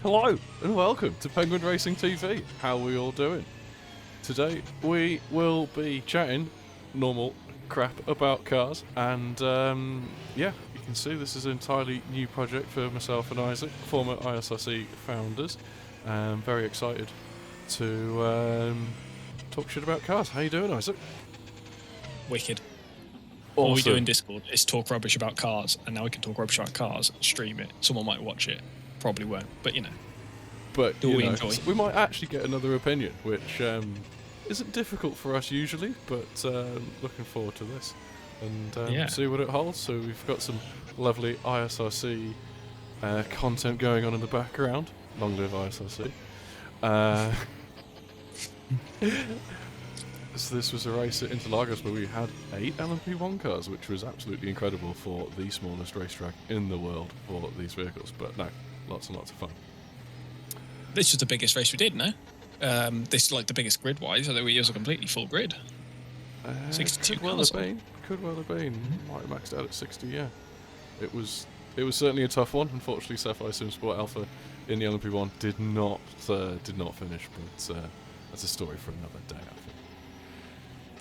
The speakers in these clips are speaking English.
Hello and welcome to Penguin Racing TV. How are we all doing? Today we will be chatting normal crap about cars, and yeah, you can see this is an entirely new project for myself and Isaac, former ISRC founders. Very excited to talk shit about cars. How you doing, Isaac? Wicked. Awesome. All we do in Discord is talk rubbish about cars, and now we can talk rubbish about cars and stream it. Someone might watch it, probably won't, but you know. But Do we enjoy? we might actually get another opinion, which isn't difficult for us usually, but looking forward to this and see what it holds. So we've got some lovely ISRC content going on in the background. Long live ISRC. So this was a race at Interlagos where we had 8 LMP1 cars, which was absolutely incredible for the smallest racetrack in the world for these vehicles. But no, lots and lots of fun. This was the biggest race we did, no? This is like the biggest grid-wise, although we use a completely full grid. 62 could well cars. have been. Could well have been. Might have maxed out at 60. Yeah, it was certainly a tough one. Unfortunately, Sapphire Sim Sport Alpha in the LMP1 did not finish, but that's a story for another day, I think.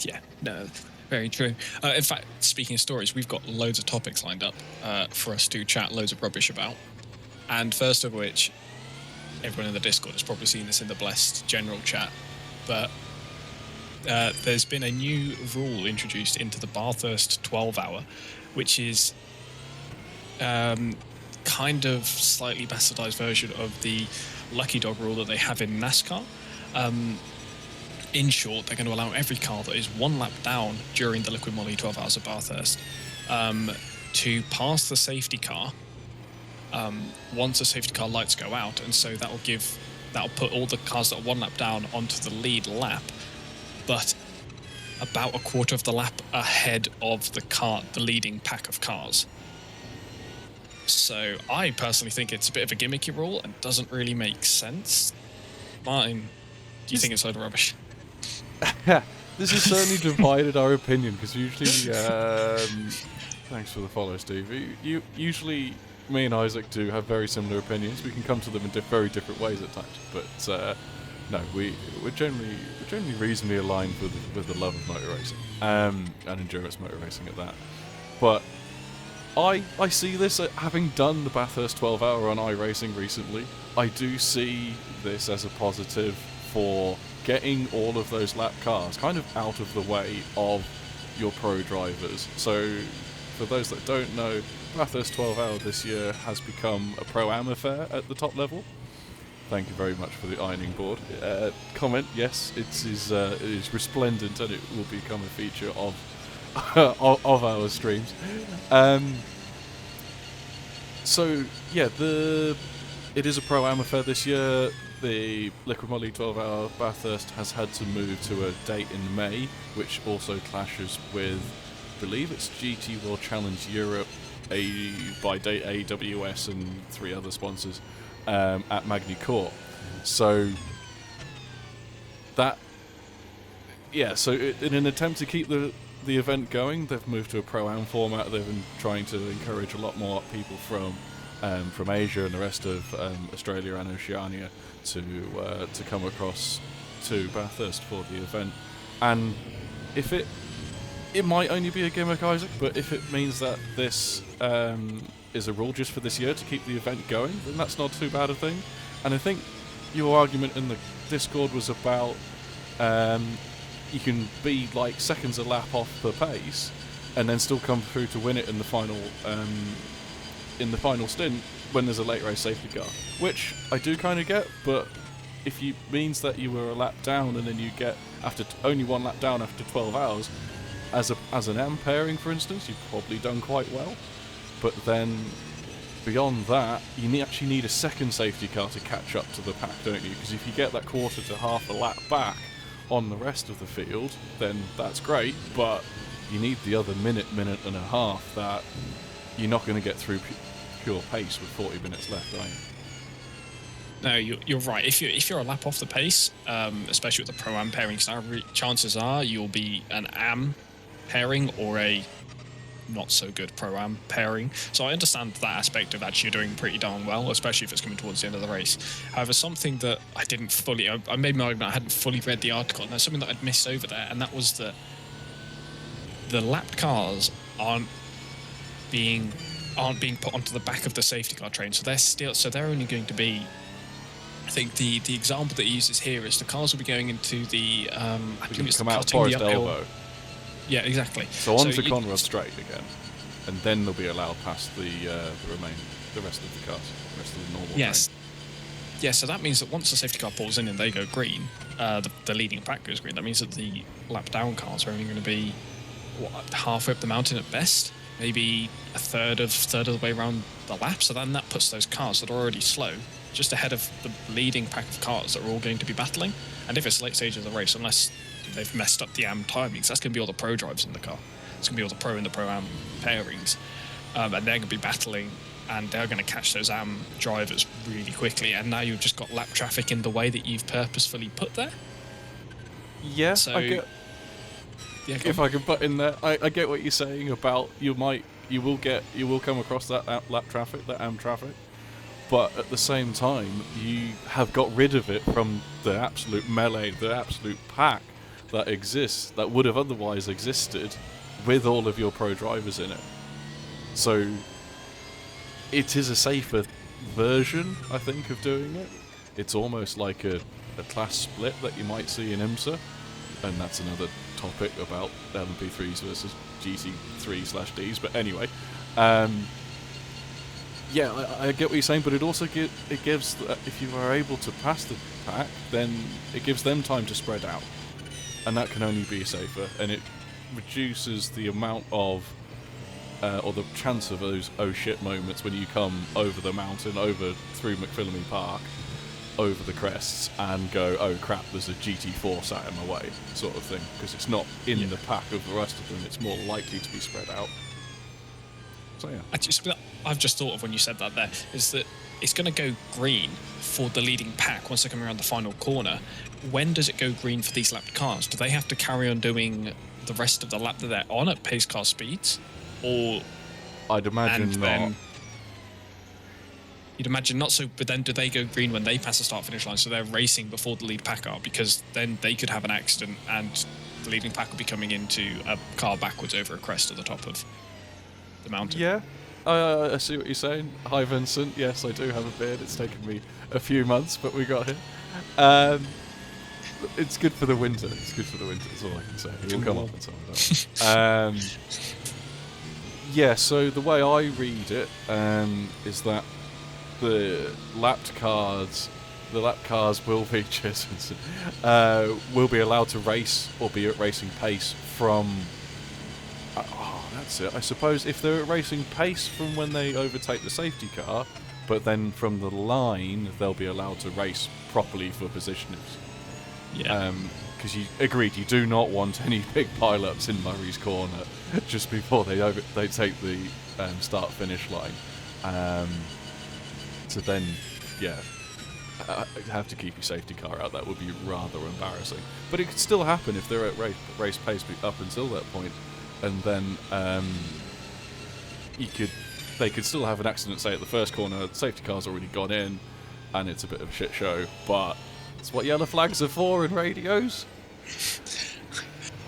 Yeah, no, very true. In fact, speaking of stories, we've got loads of topics lined up for us to chat loads of rubbish about. And first of which, everyone in the Discord has probably seen this in the Blessed general chat, but there's been a new rule introduced into the Bathurst 12-hour, which is kind of slightly bastardized version of the Lucky Dog rule that they have in NASCAR. In short, they're going to allow every car that is one lap down during the Liquid Moly 12 hours of Bathurst to pass the safety car once the safety car lights go out, and so that'll put all the cars that are one lap down onto the lead lap, but about a quarter of the lap ahead of the leading pack of cars. So I personally think it's a bit of a gimmicky rule and doesn't really make sense. Martin, do you think it's a load of rubbish? This has certainly divided our opinion, because usually, thanks for the follow, Steve. Usually, me and Isaac do have very similar opinions. We can come to them in very different ways at times, but no, we're generally reasonably aligned with the love of motor racing and endurance motor racing at that. But I see this, having done the Bathurst 12-hour on iRacing recently, I do see this as a positive for getting all of those lap cars kind of out of the way of your pro drivers. So for those that don't know, Bathurst 12-hour this year has become a Pro-Am affair at the top level. Thank you very much for the ironing board comment. Yes, it is resplendent, and it will become a feature of of our streams. So yeah, it is a Pro-Am affair this year. The Liquid Moly 12-hour Bathurst has had to move to a date in May, which also clashes with, I believe it's GT World Challenge Europe, by date AWS and 3 other sponsors at Magny Court. So that, yeah. So in an attempt to keep the event going, they've moved to a Pro-Am format. They've been trying to encourage a lot more people from Asia and the rest of Australia and Oceania to come across to Bathurst for the event. And if it might only be a gimmick, Isaac, but if it means that this is a rule just for this year to keep the event going, then that's not too bad a thing. And I think your argument in the Discord was about you can be like seconds a lap off the pace and then still come through to win it in the final stint when there's a late race safety car, which I do kind of get. But if it means that you were a lap down and then you get after only one lap down after 12 hours as an AM pairing, for instance, you've probably done quite well. But then beyond that, you actually need a second safety car to catch up to the pack, don't you? Because if you get that quarter to half a lap back on the rest of the field, then that's great, but you need the other minute and a half that you're not going to get through pure pace with 40 minutes left, are you? No, you're right. If you're a lap off the pace, especially with the Pro-Am pairing, chances are you'll be an AM pairing or a not so good pro-am pairing. So I understand that aspect of actually doing pretty darn well, especially if it's coming towards the end of the race. However, something that I didn't fully, I made my argument, I hadn't fully read the article, and there's something that I'd missed over there, and that was that the lapped cars aren't being put onto the back of the safety car train, so they're only going to be, I think the example that he uses here is the cars will be going into the I believe it's come out cutting Forest the uphill. Elbow. Yeah, exactly. So onto Conrad Straight again, and then they'll be allowed past the rest of the cars, the rest of the normal yes. train. Yeah, so that means that once the safety car pulls in and they go green, the leading pack goes green. That means that the lap down cars are only going to be halfway up the mountain at best, maybe a third of the way around the lap. So then that puts those cars that are already slow just ahead of the leading pack of cars that are all going to be battling. And if it's late stage of the race, unless they've messed up the AM timings, that's going to be all the pro drives in the car. It's going to be all the pro and the pro-am pairings. And they're going to be battling, and they're going to catch those AM drivers really quickly. And now you've just got lap traffic in the way that you've purposefully put there. Yeah, so, I get. Yeah, if I can butt in there, I get what you're saying about you will come across that lap traffic, that AM traffic. But at the same time, you have got rid of it from the absolute melee, the absolute pack that exists, that would have otherwise existed with all of your pro drivers in it. So it is a safer version, I think, of doing it. It's almost like a class split that you might see in IMSA, and that's another topic about LMP3s versus GT3/Ds, but anyway. Yeah, I get what you're saying, but it also gives, if you are able to pass the pack, then it gives them time to spread out. And that can only be safer, and it reduces the amount of, or the chance of those oh shit moments when you come over the mountain, over through McPhillamy Park, over the crests, and go, oh crap, there's a GT4 sat in my way, sort of thing, because it's not in the pack of the rest of them, it's more likely to be spread out. So yeah. Actually, something that I've just thought of when you said that there is that it's going to go green for the leading pack once they come around the final corner. When does it go green for these lapped cars? Do they have to carry on doing the rest of the lap that they're on at pace car speeds? Or I'd imagine not. You'd imagine not, so, but then do they go green when they pass the start-finish line, so they're racing before the lead pack are? Because then they could have an accident and the leading pack will be coming into a car backwards over a crest at the top of the mountain. Yeah, I see what you're saying. Hi Vincent, yes I do have a beard, it's taken me a few months, but we got here. It's good for the winter, that's all I can say. He'll come up and tell me that. Yeah, so the way I read it is that the lapped cars will be will be allowed to race or be at racing pace from. That's it. I suppose if they're at racing pace from when they overtake the safety car, but then from the line they'll be allowed to race properly for positioners. Yeah. Because you agreed, you do not want any big pile-ups in Murray's Corner just before they take the start-finish line. So then, yeah, have to keep your safety car out. That would be rather embarrassing. But it could still happen if they're at race pace up until that point, and then they could still have an accident. Say at the first corner, the safety car's already gone in, and it's a bit of a shit show. But it's what yellow flags are for in radios.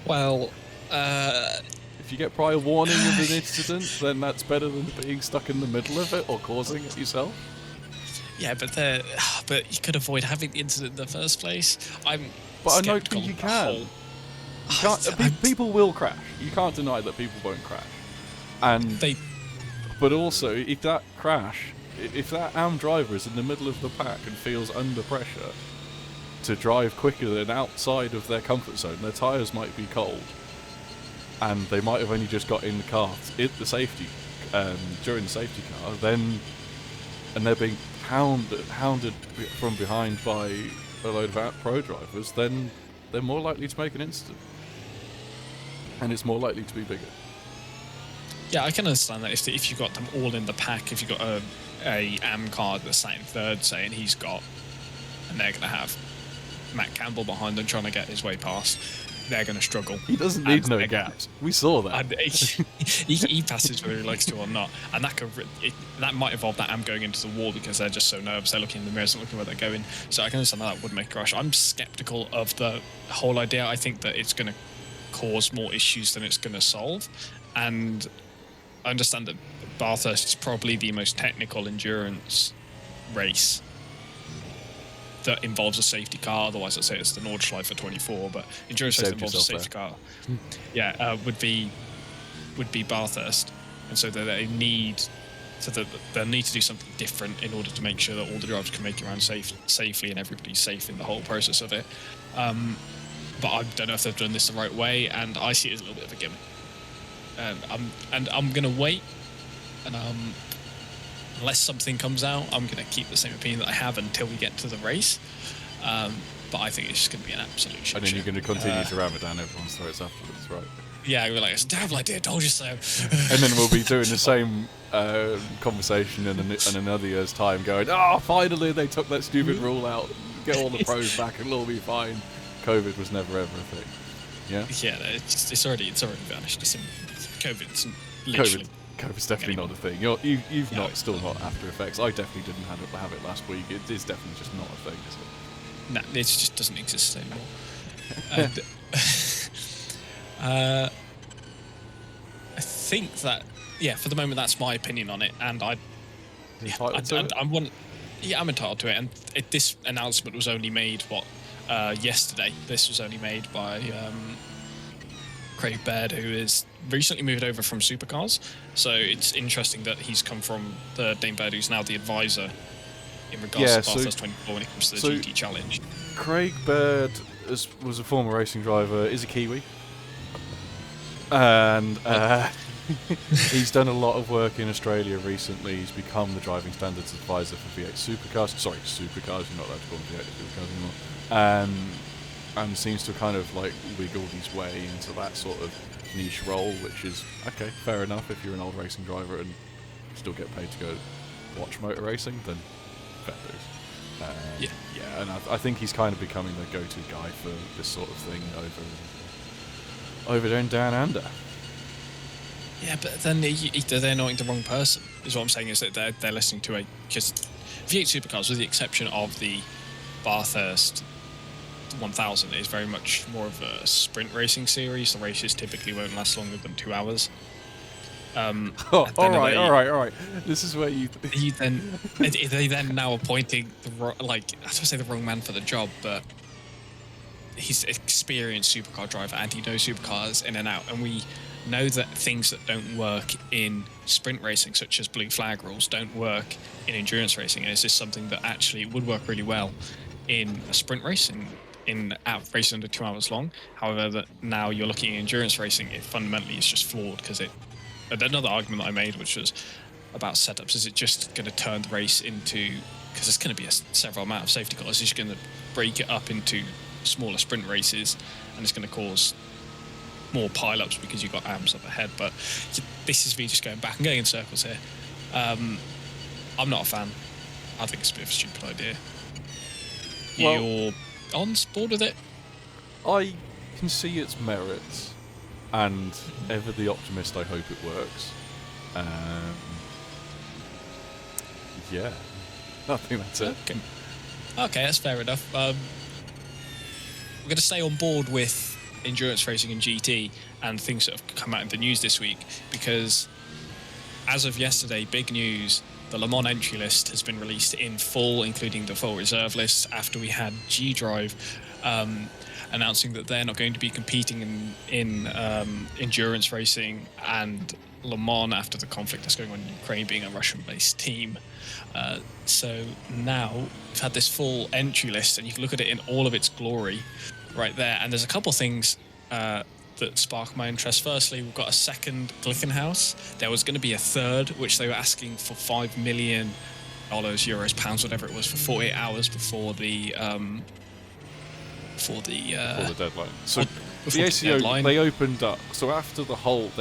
Well, if you get prior warning of an incident, then that's better than being stuck in the middle of it or causing it yourself. Yeah, but you could avoid having the incident in the first place. But I know you can. People will crash. You can't deny that people won't crash. But also, if that AM driver is in the middle of the pack and feels under pressure to drive quicker than outside of their comfort zone, their tyres might be cold, and they might have only just got in the car during the safety car, and they're being hounded from behind by a load of pro drivers, then they're more likely to make an incident, and it's more likely to be bigger. Yeah, I can understand that if you've got them all in the pack, if you've got a AM car that's sat in third, say, and they're going to have Matt Campbell behind them trying to get his way past, they're going to struggle. He doesn't need no gaps. We saw that. And he passes whether he likes to or not, and that might involve that amp going into the wall because they're just so nervous. They're looking in the mirrors and looking where they're going. So I can understand that would make a crash. I'm skeptical of the whole idea. I think that it's going to cause more issues than it's going to solve, and I understand that Bathurst is probably the most technical endurance race that involves a safety car. Otherwise, I'd say it's the Nordschleife for 24, but endurance race that involves a safety car. Would be Bathurst, and so that they'll need to do something different in order to make sure that all the drivers can make it around safely and everybody's safe in the whole process of it. But I don't know if they've done this the right way, and I see it as a little bit of a gimmick. And I'm gonna wait, and unless something comes out, I'm going to keep the same opinion that I have until we get to the race. But I think it's just going to be an absolute shit. And then you're going to continue to ram it down everyone's throats afterwards, right? Yeah, we're like, it's a terrible idea, told you so. And then we'll be doing the same conversation in another year's time, going, finally they took that stupid rule out, get all the pros back and it'll all be fine. COVID was never ever a thing. Yeah? Yeah, it's already vanished. COVID's literally... COVID's definitely not a thing. You've still not After Effects. I definitely didn't have it last week. It is definitely just not a thing, is it? No, it just doesn't exist anymore. And, I think that, for the moment, that's my opinion on it. And I'm entitled to it. And this announcement was only made yesterday. This was only made by Craig Baird, who is recently moved over from supercars. So it's interesting that he's come from the Dane Baird, who's now the advisor in regards to Bathurst 24 when it comes to the GT Challenge. Craig Baird was a former racing driver, is a Kiwi. And he's done a lot of work in Australia recently. He's become the driving standards advisor for V8 supercars. Sorry, supercars, you're not allowed to call them V8 supercars anymore. And seems to kind of like wiggled his way into that sort of niche role, which is okay, fair enough. If you're an old racing driver and still get paid to go watch motor racing, then fair dues. And I think he's kind of becoming the go-to guy for this sort of thing over there in Down Under. Yeah, but then they're knowing the wrong person. Is what I'm saying, is that they're listening to because V8 supercars, with the exception of the Bathurst 1000, is very much more of a sprint racing series. The races typically won't last longer than 2 hours. All right. This is where they then now appointing the wrong man for the job, but he's an experienced supercar driver and he knows supercars in and out. And we know that things that don't work in sprint racing, such as blue flag rules, don't work in endurance racing. And it's just something that actually would work really well in a sprint racing. In racing under 2 hours long. However, that now you're looking at endurance racing, it fundamentally is just flawed because another argument that I made, which was about setups, is it just going to turn the race into, because there's going to be several amount of safety cars, it's just going to break it up into smaller sprint races, and it's going to cause more pile-ups because you've got amps up ahead. But this is me just going back and going in circles here. I'm not a fan. I think it's a bit of a stupid idea. You're on board with it? I can see its merits, and ever the optimist, I hope it works. I think that's it. Okay, that's fair enough. We're going to stay on board with endurance racing and GT and things that have come out in the news this week, because as of yesterday, big news, the Le Mans entry list has been released in full, including the full reserve list, after we had G-Drive announcing that they're not going to be competing in endurance racing and Le Mans after the conflict that's going on in Ukraine, being a Russian-based team. So now we've had this full entry list, and you can look at it in all of its glory right there. And there's a couple things that spark my interest. Firstly, we've got a second Glickenhaus. There was going to be a third, which they were asking for $5 million, euros, pounds, whatever it was, for 48 hours before the deadline. So the ACO, they opened up. So after the whole,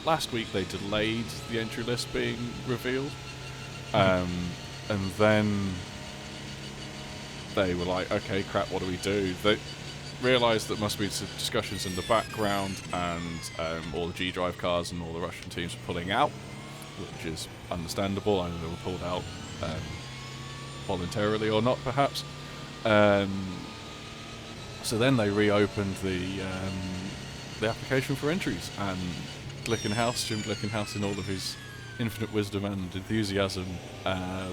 last week they delayed the entry list being revealed, and then they were like, okay, crap, what do we do? realised that must be some discussions in the background, and all the G-Drive cars and all the Russian teams were pulling out, which is understandable. I know they were pulled out voluntarily or not, perhaps. So then they reopened the application for entries, and Jim Glickenhaus, in all of his infinite wisdom and enthusiasm,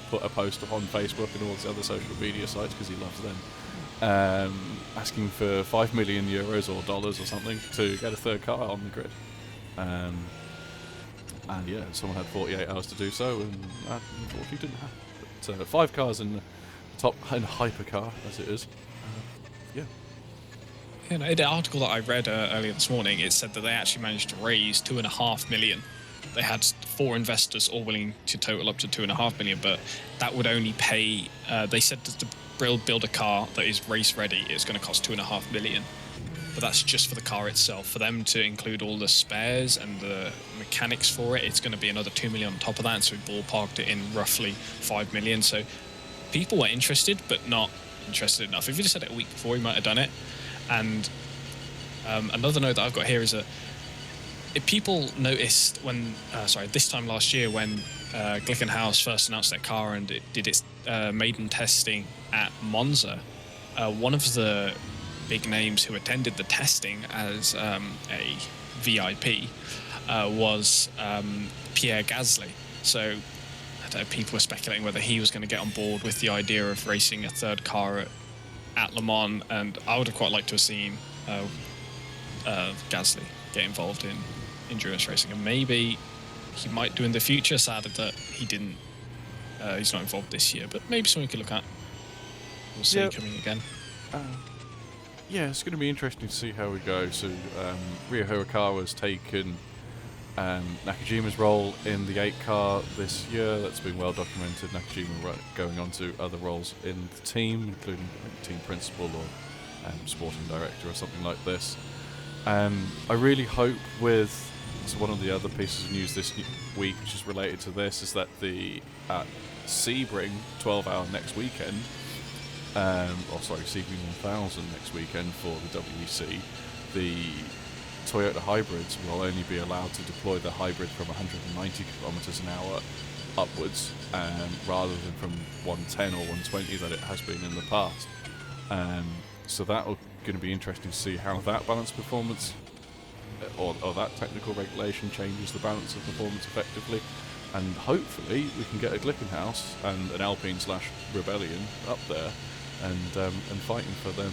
put a post on Facebook and all these other social media sites, because he loves them, asking for 5 million euros or dollars or something to get a third car on the grid. And yeah, someone had 48 hours to do so, and that unfortunately didn't happen. But 5 cars in the top, in a hypercar as it is. Yeah. You know, in the article that I read earlier this morning, it said that they actually managed to raise 2.5 million. They had 4 investors, all willing to total up to 2.5 million, but that would only pay. They said that to build a car that is race ready, it's going to cost 2.5 million. But that's just for the car itself. For them to include all the spares and the mechanics for it, it's going to be another 2 million on top of that. And so we ballparked it in roughly 5 million. So people were interested, but not interested enough. If you just said it a week before, we might have done it. And another note that I've got here is that if people noticed when, this time last year when Glickenhaus first announced their car and it did its maiden testing at Monza, one of the big names who attended the testing as a VIP was Pierre Gasly. So I don't know, people were speculating whether he was going to get on board with the idea of racing a third car at Le Mans, and I would have quite liked to have seen Gasly get involved in endurance racing, and maybe he might do in the future. Sad that he didn't. He's not involved this year, but maybe something we could look at. We'll see coming again. Yeah, it's going to be interesting to see how we go. So Ryo Hirakawa's taken Nakajima's role in the 8 car this year. That's been well documented. Nakajima going on to other roles in the team, including team principal or sporting director or something like this. I really hope so one of the other pieces of news this week, which is related to this, is that at Sebring 12-hour next weekend, Sebring 1000 next weekend for the WEC, the Toyota hybrids will only be allowed to deploy the hybrid from 190 kilometers an hour upwards, rather than from 110 or 120 that it has been in the past. So that will going to be interesting to see how that balance performance or that technical regulation changes the balance of performance effectively, and hopefully we can get a Glickenhaus and an Alpine/Rebellion up there and fighting for them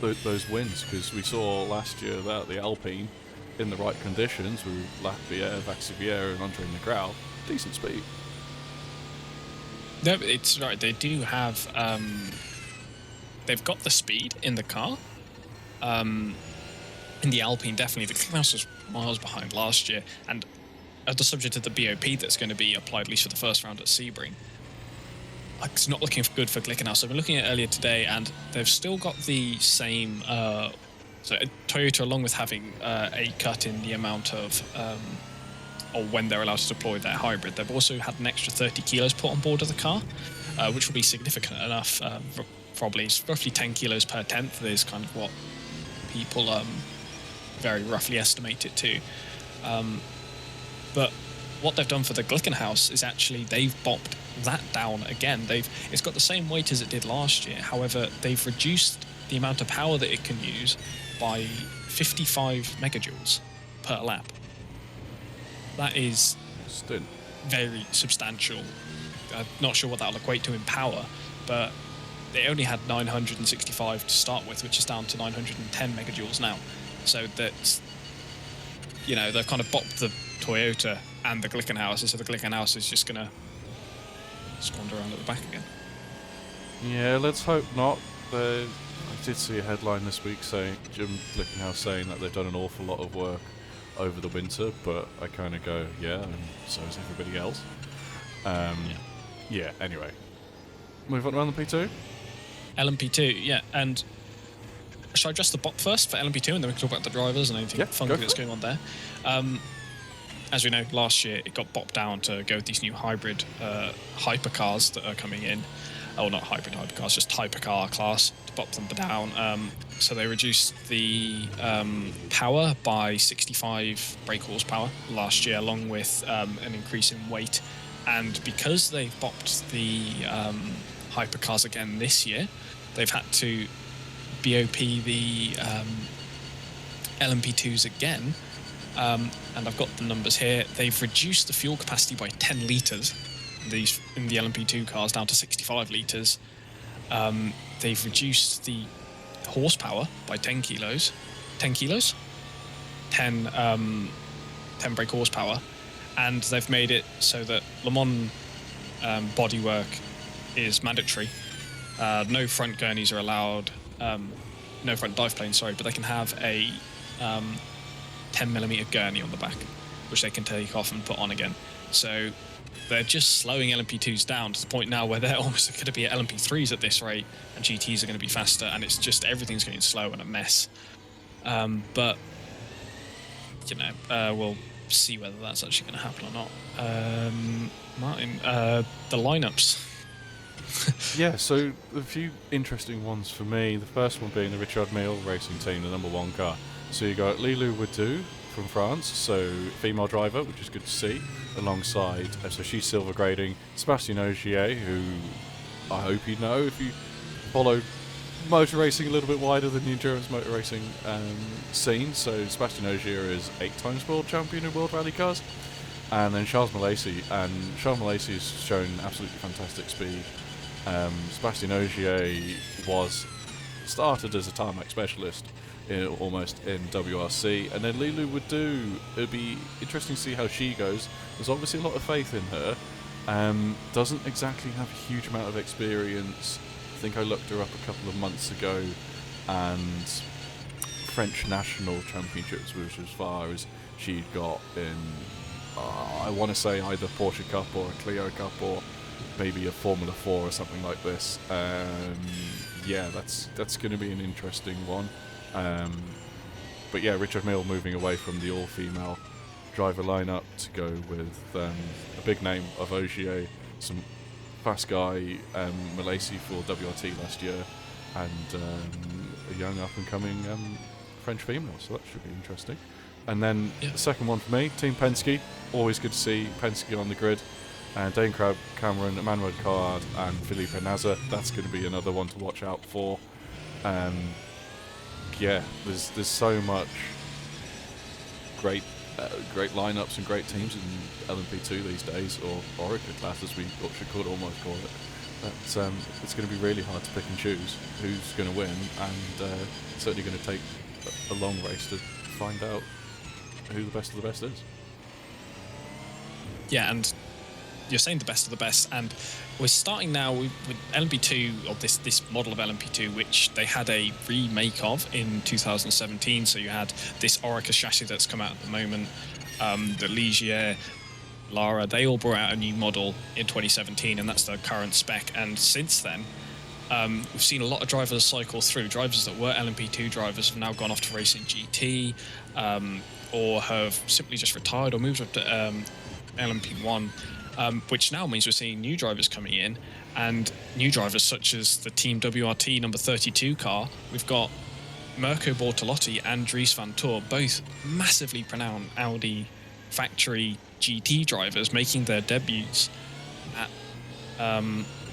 those wins, because we saw last year that the Alpine, in the right conditions with Lapierre, Vaxivière and Andre Negral, decent speed. No, it's right. They do have. They've got the speed in the car. In the Alpine, definitely. The Glickenhaus was miles behind last year, and as the subject of the BOP that's going to be applied at least for the first round at Sebring, it's not looking good for Glickenhaus. I've been looking at it earlier today, and they've still got the same. So Toyota, along with having a cut in the amount of, or when they're allowed to deploy their hybrid, they've also had an extra 30 kilos put on board of the car, which will be significant enough. Probably it's roughly 10 kilos per tenth is kind of what people very roughly estimate it to. But what they've done for the Glickenhaus is actually they've bopped that down again. It's got the same weight as it did last year. However, they've reduced the amount of power that it can use by 55 megajoules per lap. That is very substantial. I'm not sure what that'll equate to in power, but they only had 965 to start with, which is down to 910 megajoules now. So that's, they've kind of bopped the Toyota and the Glickenhaus, so the Glickenhaus is just going to squander around at the back again. Yeah, let's hope not. I did see a headline this week saying Jim Glickenhaus saying that they've done an awful lot of work over the winter, but I kind of go, yeah, and so is everybody else. Yeah, anyway. Move on around the P2? LMP2, yeah, and shall I address the bot first for LMP2, and then we can talk about the drivers and anything funky that's going on there? As we know, last year it got bopped down to go with these new hybrid hypercars that are coming in. oh, not hybrid hypercars, just hypercar class to bop them down. So they reduced the power by 65 brake horsepower last year, along with an increase in weight. And because they've bopped the hypercars again this year, they've had to BOP the LMP2s again. And I've got the numbers here. They've reduced the fuel capacity by 10 litres in the LMP2 cars down to 65 litres. They've reduced the horsepower by 10 kilos. 10 kilos? 10 brake horsepower. And they've made it so that Le Mans bodywork is mandatory. No front gurneys are allowed. No front dive planes, sorry, but they can have a 10mm gurney on the back, which they can take off and put on again. So they're just slowing LMP2s down to the point now where they're almost going to be at LMP3s at this rate, and GTs are going to be faster, and it's just everything's getting slow and a mess. But you know, we'll see whether that's actually going to happen or not. Martin, the lineups. Yeah, so a few interesting ones for me. The first one being the Richard Mille Racing Team, the number 1 car. So you got Lilou Wadou from France, so female driver, which is good to see, alongside, so she's silver grading, Sebastien Ogier, who I hope you know if you follow motor racing a little bit wider than the endurance motor racing scene. So Sebastien Ogier is 8 times world champion in World Rally Cars. And then Charles Mallacy, and Charles Mallacy has shown absolutely fantastic speed. Sebastien Ogier was started as a tarmac specialist almost in WRC, and then Lilou Wadou, it'd be interesting to see how she goes. There's obviously a lot of faith in her. Doesn't exactly have a huge amount of experience. I think I looked her up a couple of months ago, and French national championships was as far as she'd got in, I want to say either Porsche Cup or a Clio Cup or maybe a Formula 4 or something like this. Yeah, that's going to be an interesting one. But yeah, Richard Mille moving away from the all-female driver lineup to go with a big name of Ogier, some fast guy, Mallacy for WRT last year, and a young up-and-coming French female, so that should be interesting. And then the second one for me, Team Penske. Always good to see Penske on the grid. Dane Cameron, Emmanuel Card, and Felipe Nasr. That's going to be another one to watch out for. Yeah, there's so much great lineups and great teams in LMP2 these days, or Orica class as we should almost call it. That it's going to be really hard to pick and choose who's going to win, and certainly going to take a long race to find out who the best of the best is. Yeah, and you're saying the best of the best, and we're starting now with LMP2, or this model of LMP2, which they had a remake of in 2017. So you had this Orica chassis that's come out at the moment, the Ligier, Lara, they all brought out a new model in 2017, and that's the current spec. And since then, we've seen a lot of drivers cycle through. Drivers that were LMP2 drivers have now gone off to race in GT, or have simply just retired or moved up to LMP1, which now means we're seeing new drivers coming in, and new drivers such as the Team WRT number 32 car. We've got Mirko Bortolotti and Dries van Toor, both massively renowned Audi factory GT drivers, making their debuts at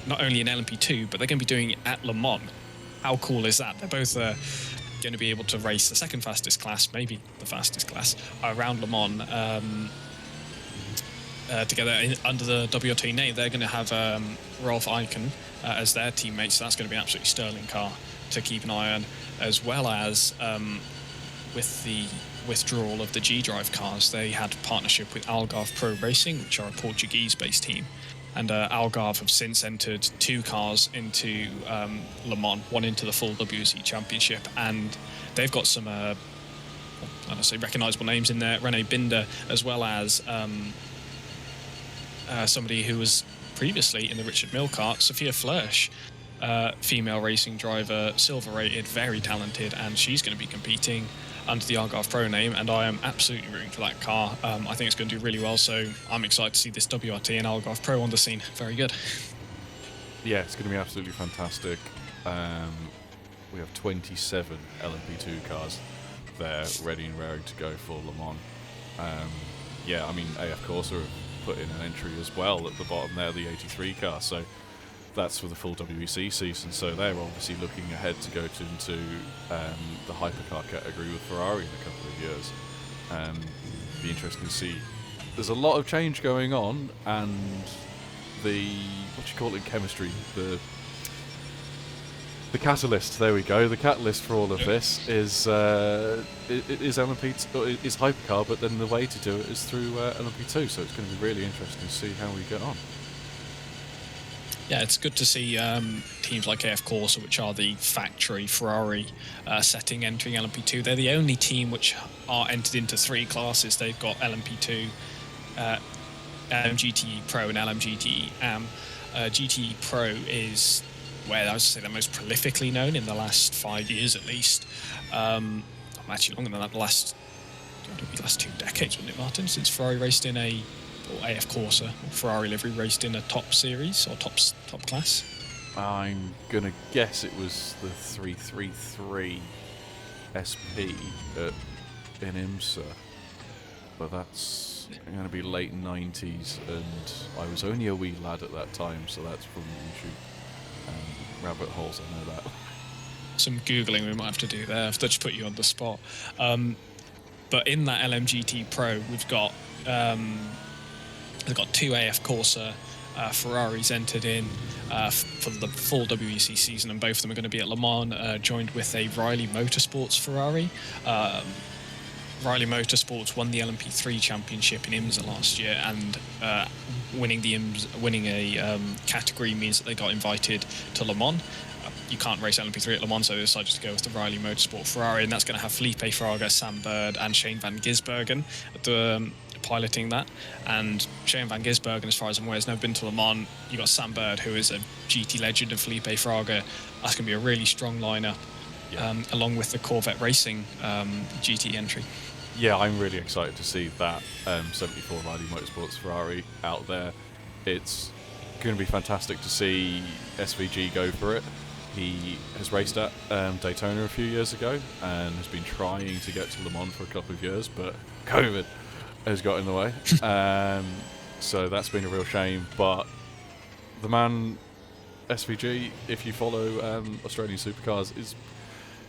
not only in LMP2, but they're going to be doing it at Le Mans. How cool is that? They're both going to be able to race the second fastest class, maybe the fastest class, around Le Mans together under the WRT name. They're going to have Rolf Eichen as their teammate, so that's going to be an absolutely sterling car to keep an eye on, as well as with the withdrawal of the G-Drive cars, they had a partnership with Algarve Pro Racing, which are a Portuguese-based team. And Algarve have since entered 2 cars into Le Mans, one into the full WRC Championship, and they've got some, I don't say recognisable names in there. René Binder, as well as somebody who was previously in the Richard Mille car, Sophia Flörsch, female racing driver, silver-rated, very talented, and she's going to be competing under the Algarve Pro name, and I am absolutely rooting for that car. I think it's going to do really well, so I'm excited to see this WRT and Algarve Pro on the scene. Very good. Yeah, it's going to be absolutely fantastic. We have 27 LMP2 cars there, ready and raring to go for Le Mans. Yeah, I mean, AF Corsa have put in an entry as well at the bottom there, the 83 car, so that's for the full WEC season, so they're obviously looking ahead to go into the hypercar category with Ferrari in a couple of years. Be interesting to see. There's a lot of change going on, and the, what you call it in chemistry, the catalyst, there we go, the catalyst for all of this is LMP, is hypercar, but then the way to do it is through LMP2, so it's going to be really interesting to see how we get on. Yeah, it's good to see teams like AF Corsa, which are the factory Ferrari setting, entering LMP2. They're the only team which are entered into 3 classes. They've got LMP2, LMGT Pro and LMGT AM. GT Pro is where I would say they're most prolifically known in the last 5 years at least. Actually longer than that, the last 2 decades, wasn't it, Martin? Since Ferrari raced in or AF Corsa, or Ferrari livery raced in a top series or top class. I'm gonna guess it was the 333 SP in IMSA, but that's gonna be late 90s, and I was only a wee lad at that time, so that's from YouTube rabbit holes. I know that. Some googling we might have to do there. I've just put you on the spot. But in that LMGT Pro, we've got. They've got 2 AF Corsa Ferraris entered in for the full WEC season, and both of them are going to be at Le Mans, joined with a Riley Motorsports Ferrari. Riley Motorsports won the LMP3 championship in IMSA last year, and winning a category means that they got invited to Le Mans. You can't race LMP3 at Le Mans, so they decided to go with the Riley Motorsport Ferrari, and that's going to have Felipe Fraga, Sam Bird, and Shane van Gisbergen piloting that. And Shane van Gisbergen, as far as I'm aware, has never been to Le Mans. You've got Sam Bird, who is a GT legend, and Felipe Fraga. That's going to be a really strong lineup, along with the Corvette Racing GT entry. Yeah, I'm really excited to see that 74 Riley Motorsports Ferrari out there. It's going to be fantastic to see SVG go for it. He has raced at Daytona a few years ago and has been trying to get to Le Mans for a couple of years, but COVID has got in the way. So that's been a real shame. But the man, SVG, if you follow Australian supercars,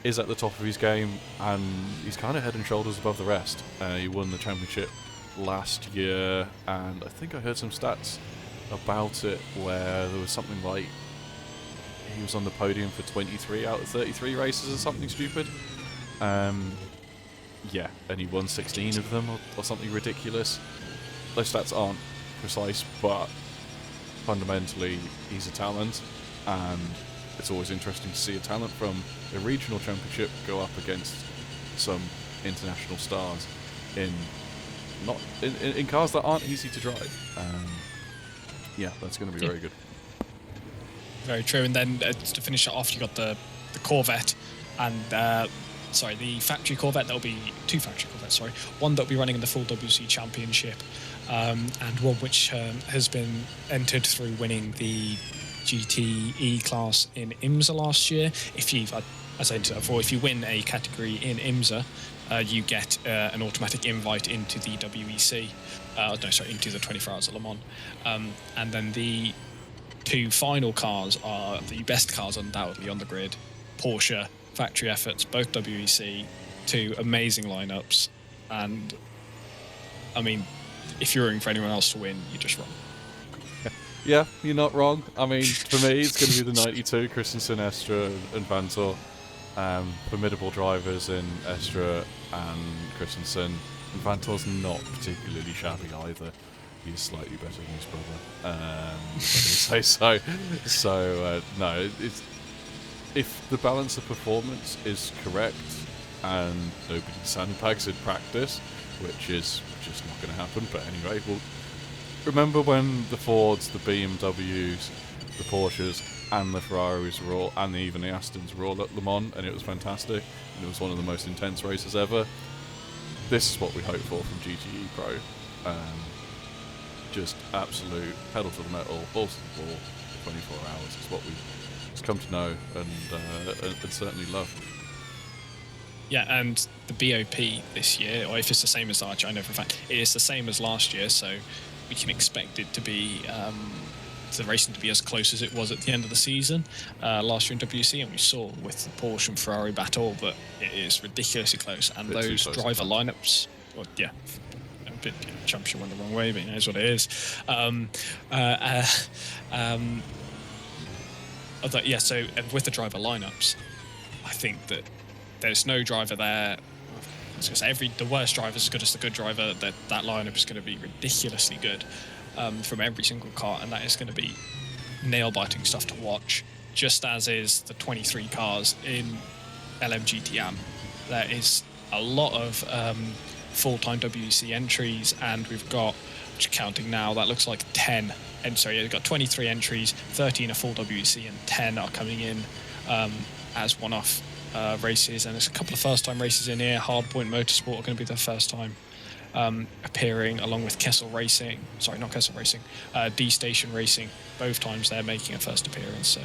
is at the top of his game, and he's kind of head and shoulders above the rest. He won the championship last year, and I think I heard some stats about it where there was something like he was on the podium for 23 out of 33 races or something stupid. Yeah, and he won 16 of them or something ridiculous. Those stats aren't precise, but fundamentally he's a talent, and it's always interesting to see a talent from a regional championship go up against some international stars in cars that aren't easy to drive. Yeah, that's going to be very good. Very true. And then to finish it off, you got the Corvette and the factory Corvette. There'll be 2 factory Corvettes. One that'll be running in the full WC Championship, and one which has been entered through winning the GTE class in IMSA last year. If you win a category in IMSA, you get an automatic invite into the WEC. Into the 24 Hours of Le Mans. And then the 2 final cars are the best cars undoubtedly on the grid. Porsche, factory efforts, both WEC, 2 amazing lineups. And I mean, if you're rooting for anyone else to win, you're just wrong. Yeah, you're not wrong. I mean, for me, it's going to be the 92, Christensen, Estra, and Vantor. Formidable drivers in Estra and Christensen. And Vantor's not particularly shabby either. He's slightly better than his brother. No, if the balance of performance is correct and nobody sandbags in practice, which is just not going to happen, but anyway, remember when the Fords, the BMWs, the Porsches, and the Ferraris were all, and even the Astons were all at Le Mans, and it was fantastic, and it was one of the most intense races ever. This is what we hope for from GTE Pro. Just absolute pedal to the metal, balls to the ball, Mans 24 Hours is what we've come to know and certainly love. Yeah, and the BOP this year, or if it's the same as last year, I know for a fact it is the same as last year, so we can expect it to be the racing to be as close as it was at the end of the season last year in WC, and we saw with the Porsche and Ferrari battle that it is ridiculously close, and those driver lineups, well, yeah. A bit championship went the wrong way, but it knows what it is. So with the driver lineups, I think that there's no driver there. I was going to say the worst driver is as good as the good driver. That lineup is going to be ridiculously good from every single car, and that is going to be nail-biting stuff to watch. Just as is the 23 cars in LMGTM. There is a lot of full-time WEC entries, and we've got, just counting now, that looks like 10. And sorry, we've got 23 entries, 13 are full WEC, and 10 are coming in as one-off races. And there's a couple of first-time races in here. Hardpoint Motorsport are going to be their first time appearing, along with Kessel Racing. Sorry, not Kessel Racing. D-Station Racing. Both times they're making a first appearance, so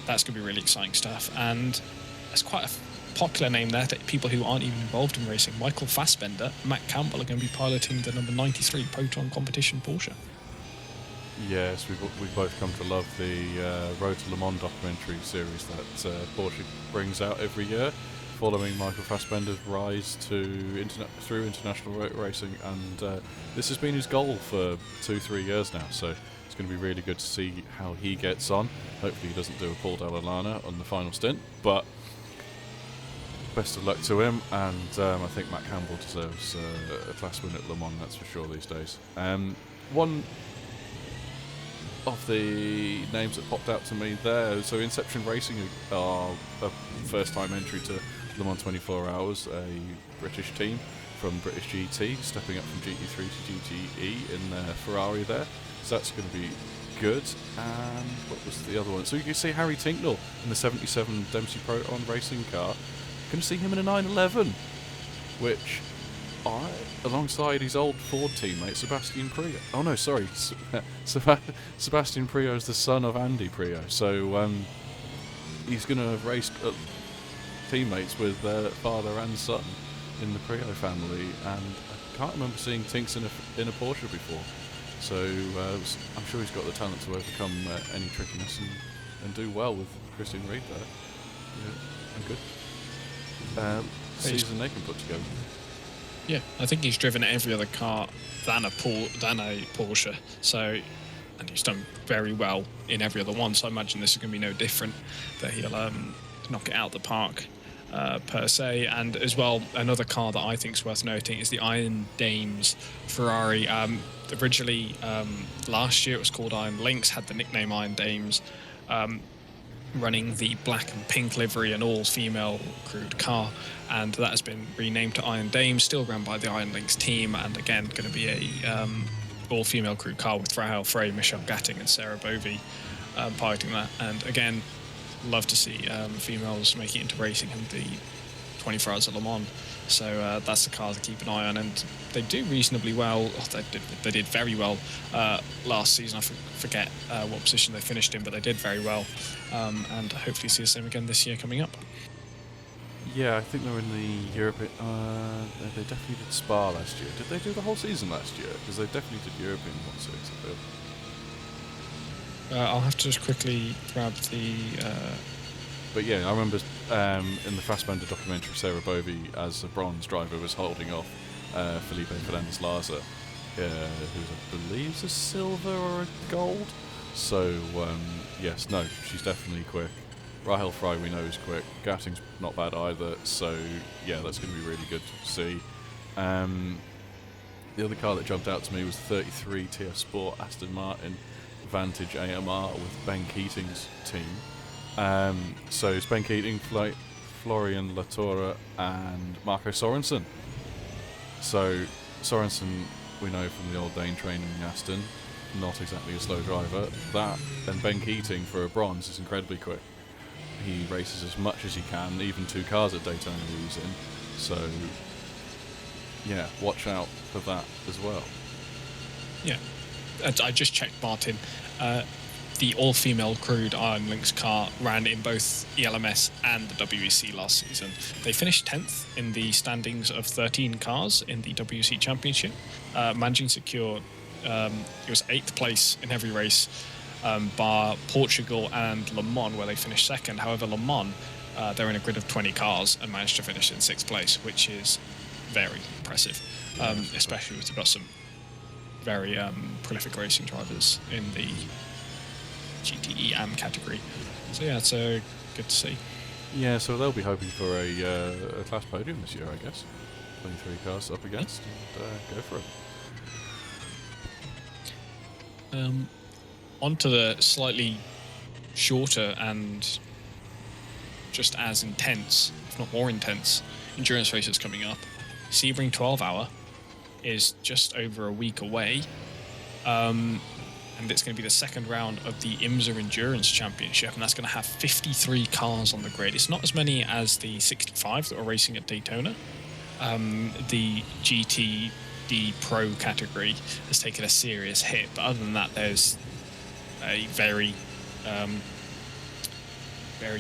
that's going to be really exciting stuff. And there's quite a popular name there that people who aren't even involved in racing. Michael Fassbender, Matt Campbell are going to be piloting the number 93 Proton Competition Porsche. Yes, we've both come to love the Road to Le Mans documentary series that Porsche brings out every year, following Michael Fassbender's rise through international racing, and this has been his goal for 2-3 years now, so it's going to be really good to see how he gets on. Hopefully he doesn't do a Paul Dall'Anna on the final stint, but best of luck to him, and I think Matt Campbell deserves a class win at Le Mans, that's for sure these days. One of the names that popped out to me there, so Inception Racing are a first-time entry to Le Mans 24 Hours, a British team from British GT, stepping up from GT3 to GTE in their Ferrari there, so that's going to be good. And what was the other one? So you can see Harry Tinknell in the 77 Dempsey Proton racing car. Going to see him in a 911, which alongside his old Ford teammate Sebastian Priaulx. Oh no, sorry, Sebastian Priaulx is the son of Andy Priaulx, so he's going to race teammates with father and son in the Priaulx family, and I can't remember seeing Tinks in a Porsche before, so I'm sure he's got the talent to overcome any trickiness and do well with Christian Reed there. Yeah, and good. Season they can put together. Yeah, I think he's driven every other car than a Porsche. So, and he's done very well in every other one. So I imagine this is going to be no different. That he'll knock it out the park per se. And as well, another car that I think is worth noting is the Iron Dames Ferrari. Originally, last year it was called Iron Lynx, had the nickname Iron Dames. Running the black and pink livery, an all-female crewed car, and that has been renamed to Iron Dames, still run by the Iron Lynx team, and again going to be a all-female crewed car with Rahel Frey, Michelle Gatting and Sarah Bovey piloting that. And again, love to see females making it into racing in the 24 Hours of Le Mans, so that's the car to keep an eye on, and they do reasonably well. They did very well last season. I forget what position they finished in, but they did very well, and hopefully see the same again this year coming up. Yeah, I think they were in the European. They definitely did Spa last year. Did they do the whole season last year? Because they definitely did European 1/6. I'll have to just quickly grab the. But yeah, I remember in the Fassbender documentary, Sarah Bovey as a bronze driver was holding off Felipe Fernandez-Laza, who I believe is a silver or a gold. So yes, no, she's definitely quick. Rahel Frey we know is quick. Gatting's not bad either. So yeah, that's going to be really good to see. The other car that jumped out to me was the 33 TF Sport Aston Martin Vantage AMR with Ben Keating's team. So it's Ben Keating, Florian Latour and Marco Sorensen. So Sorensen we know from the old Dane training in Aston, not exactly a slow driver. That and Ben Keating for a bronze is incredibly quick. He races as much as he can, even 2 cars at Daytona he's in. So yeah, watch out for that as well. Yeah, I just checked Martin. the all-female crewed Iron Lynx car ran in both ELMS and the WEC last season. They finished 10th in the standings of 13 cars in the WEC Championship, managing to secure, it was 8th place in every race, bar Portugal and Le Mans, where they finished second. However, Le Mans, they're in a grid of 20 cars and managed to finish in 6th place, which is very impressive, especially with you've got some very prolific racing drivers in the GTE AM category. So yeah, it's good to see. Yeah, so they'll be hoping for a class podium this year, I guess. 23 cars up against, and go for it. On to the slightly shorter and just as intense, if not more intense, endurance races coming up. Sebring 12 Hour is just over a week away. And it's going to be the second round of the IMSA Endurance Championship, and that's going to have 53 cars on the grid. It's not as many as the 65 that are racing at Daytona. The GTD Pro category has taken a serious hit, but other than that, there's a very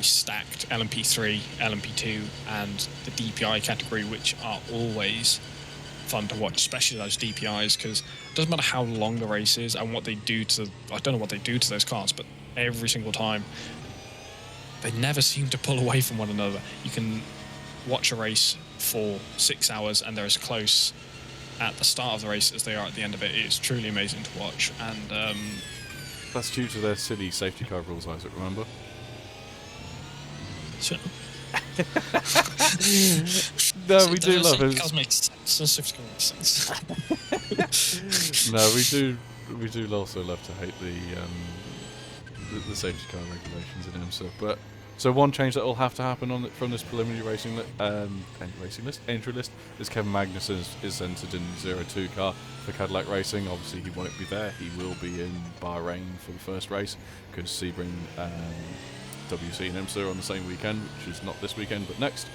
stacked LMP3, LMP2, and the DPI category, which are always fun to watch, especially those DPIs, because it doesn't matter how long the race is and what they do to, I don't know what they do to those cars, but every single time they never seem to pull away from one another. You can watch a race for 6 hours and they're as close at the start of the race as they are at the end of it. It's truly amazing to watch, and that's due to their silly safety car rules, Isaac, remember? so, No, we do love it. Cars make sense. No, we do also love to hate the safety car regulations in IMSA. But so one change that will have to happen from this preliminary entry list is Kevin Magnussen is entered in the 02 car for Cadillac Racing. Obviously, he won't be there. He will be in Bahrain for the first race because Sebring, WC and IMSA are on the same weekend, which is not this weekend but next.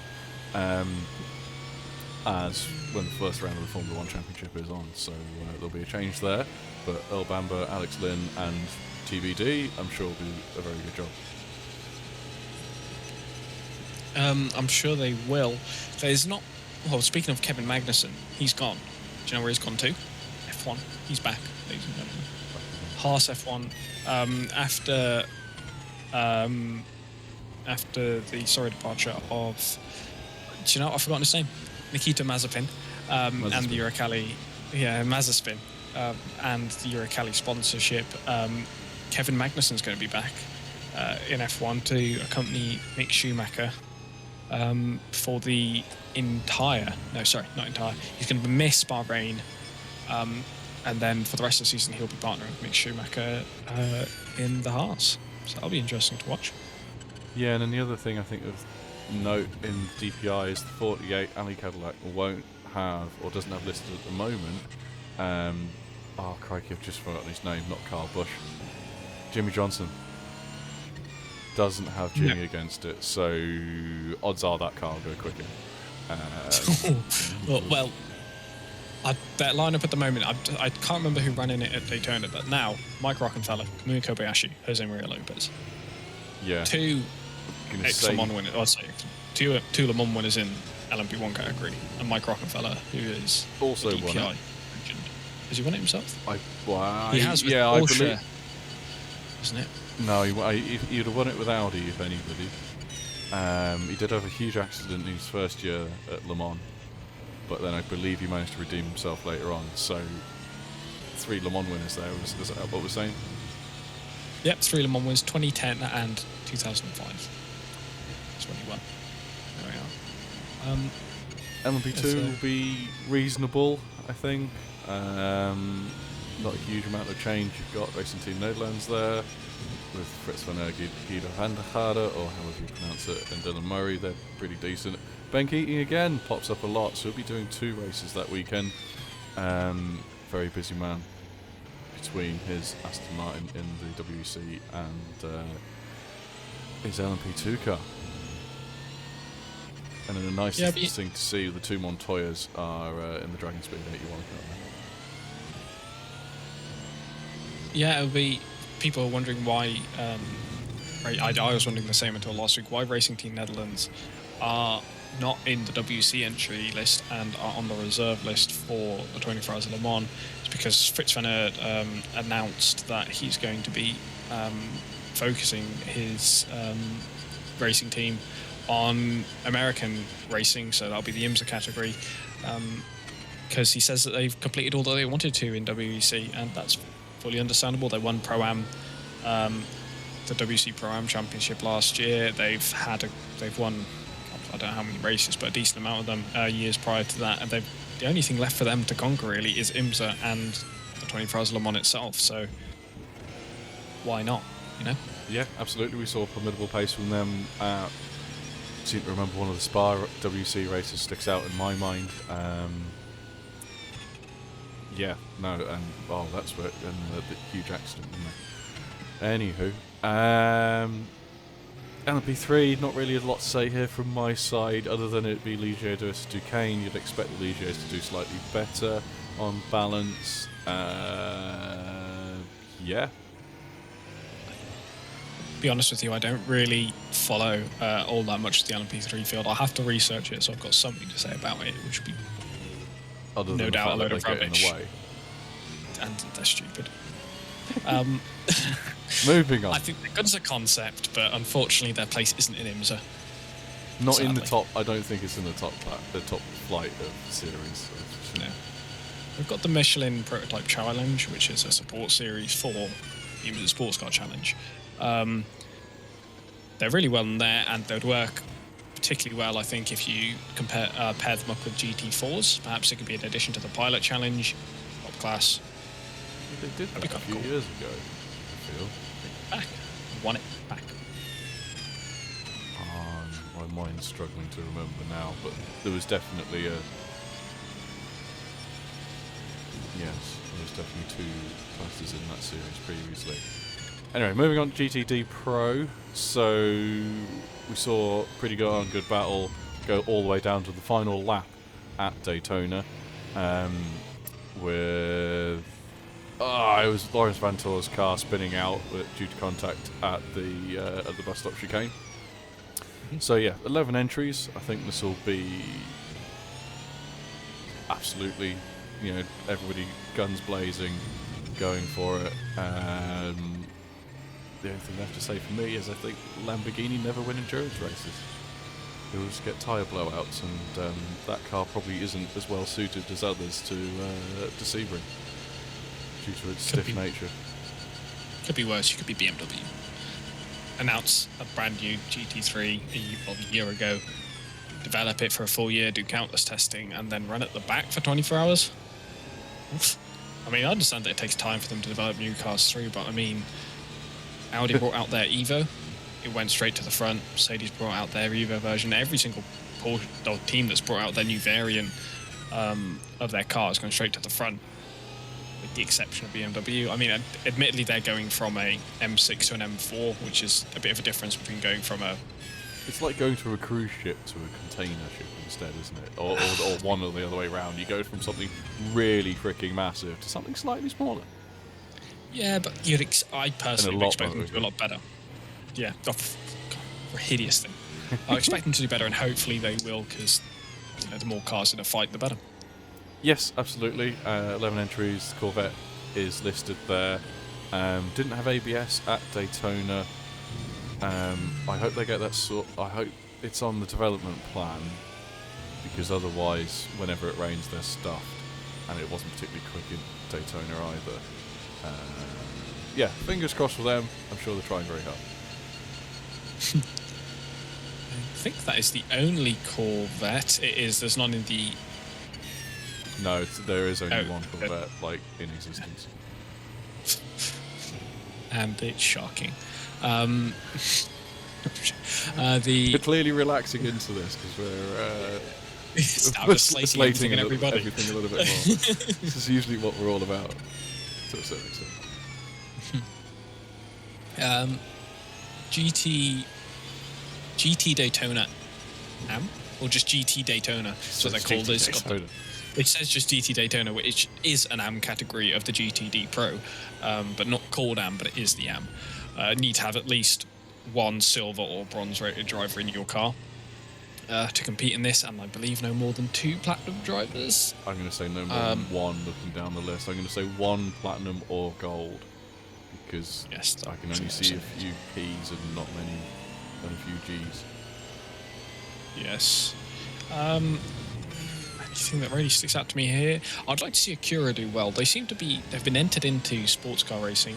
As when the first round of the Formula 1 Championship is on, so there'll be a change there. But Earl Bamber, Alex Lynn, and TBD, I'm sure will do a very good job. I'm sure they will. There's not. Well, speaking of Kevin Magnussen, he's gone. Do you know where he's gone to? F1. He's back, ladies and gentlemen. Haas F1. After the sorry departure of, do you know, I've forgotten his name, Nikita Mazepin, and the Uralkali, Mazepin, and the Uralkali sponsorship. Kevin Magnussen's going to be back in F1 to accompany Mick Schumacher for the entire. No, sorry, not entire. He's going to miss Bahrain, and then for the rest of the season he'll be partnering with Mick Schumacher in the Haas. So that'll be interesting to watch. Yeah, and then the other thing I think of note in DPI is the 48 Ali Cadillac won't have, or doesn't have listed at the moment. Oh, crikey, I've just forgotten his name, not Carl Busch. Jimmy Johnson doesn't have Jimmy against it, so odds are that car will go quicker. Well, that lineup at the moment, I can't remember who ran in it at Daytona, but now Mike Rockenfeller, Kamui Kobayashi, Jose Maria Lopez. Yeah. Two Le Mans winners. I'd say two Le Mans winners in LMP1 category, and Mike Rockenfeller, who is also DPI won it. legend. Has he won it himself? He has. With yeah, Porsche, I believe. Isn't it? No, he'd have won it with Audi if anybody. He did have a huge accident in his first year at Le Mans, but then I believe he managed to redeem himself later on. So 3 Le Mans winners there. Is that what we're saying? Yep, 3 Le Mans winners, 2010 and 2005. That's when he won. There we are. LMP2 will be reasonable, I think. Not a huge amount of change. You've got Racing Team Netherlands there with Fritz van der Guido van der Garde, or however you pronounce it, and Dylan Murray. They're pretty decent. Ben Keating again pops up a lot, so he'll be doing 2 races that weekend. Very busy man between his Aston Martin in the WEC and his LMP2 car. And then the nicest thing to see, the 2 Montoyas are in the Dragon Speed 81 car. Yeah, it'll be people are wondering why. I was wondering the same until last week. Why Racing Team Netherlands are not in the WC entry list and are on the reserve list for the 24 Hours of Le Mans? It's because Fritz van Aert announced that he's going to be focusing his racing team on American racing, so that'll be the IMSA category, because he says that they've completed all that they wanted to in WEC, and that's fully understandable. They won Pro-Am, the WC Pro-Am Championship last year. They've won, I don't know how many races, but a decent amount of them years prior to that, and the only thing left for them to conquer really is IMSA and the 24 Hours of Le Mans itself, so why not, you know? Yeah, absolutely. We saw a formidable pace from them. I seem to remember one of the Spa WC races sticks out in my mind. Yeah, no, and that's where and the huge accident, wasn't there? Anywho, LMP3, not really a lot to say here from my side, other than it be Ligier versus Duquesne. You'd expect the Ligiers to do slightly better on balance. Yeah. Be honest with you, I don't really follow all that much of the LMP3 field. I'll have to research it, so I've got something to say about it, which would be Other no than doubt a the load fact of that they get rubbish. in the way. And they're stupid. Moving on. I think they're good as a concept, but unfortunately their place isn't in IMSA. Not sadly. in the top. I don't think it's in the top flight of series. So. No. We've got the Michelin Prototype Challenge, which is a support series for the IMSA Sports Car Challenge. They're really well in there, and they'd work particularly well, I think, if you pair them up with GT4s. Perhaps it could be an addition to the Pilot Challenge, top class. They did that a few years ago, I feel. Back. Won it back. My mind's struggling to remember now, but there was definitely a... Yes, there was definitely 2 classes in that series previously. Anyway, moving on to GTD Pro. So we saw pretty good battle go all the way down to the final lap at Daytona, with it was Lawrence Vantor's car spinning out due to contact at the bus stop chicane. So yeah, 11 entries. I think this will be absolutely, everybody guns blazing, going for it. The only thing left to say for me is I think Lamborghini never win endurance races. They'll just get tyre blowouts, and that car probably isn't as well suited as others to Sebring due to its stiff nature. Could be worse. You could be BMW. Announce a brand new GT3 a year ago, develop it for a full year, do countless testing, and then run at the back for 24 hours. Oof. I mean, I understand that it takes time for them to develop new cars through, but I mean, Audi brought out their Evo, it went straight to the front. Mercedes brought out their Evo version. Every single team that's brought out their new variant of their car is going straight to the front, with the exception of BMW. I mean, admittedly, they're going from a M6 to an M4, which is a bit of a difference between going from a... It's like going from a cruise ship to a container ship instead, isn't it? Or one or the other way around. You go from something really freaking massive to something slightly smaller. Yeah, but I personally would expect them to do a lot better. Yeah, hideous thing. I expect them to do better, and hopefully they will, because the more cars in a fight, the better. Yes, absolutely. 11 entries. Corvette is listed there. Didn't have ABS at Daytona. I hope they get that I hope it's on the development plan, because otherwise, whenever it rains, they're stuffed. And it wasn't particularly quick in Daytona either. Yeah, fingers crossed for them. I'm sure they're trying very hard. I think that is the only Corvette. There's none in the... No, there is only one Corvette, in existence. And it's shocking. We're clearly relaxing into this because we're slating everybody. Everything a little bit more. This is usually what we're all about, to a certain extent. GT Daytona Am? Or just GT Daytona? So they're called as... It says just GT Daytona, which is an AM category of the GTD Pro, but not called AM, but it is the AM. Need to have at least one silver or bronze rated driver in your car to compete in this, and I believe no more than 2 platinum drivers. I'm going to say no more than 1 looking down the list. I'm going to say 1 platinum or gold, because Yes, I can only see a few P's and not many, and a few G's. Yes. Anything that really sticks out to me here, I'd like to see Acura do well. They've been entered into sports car racing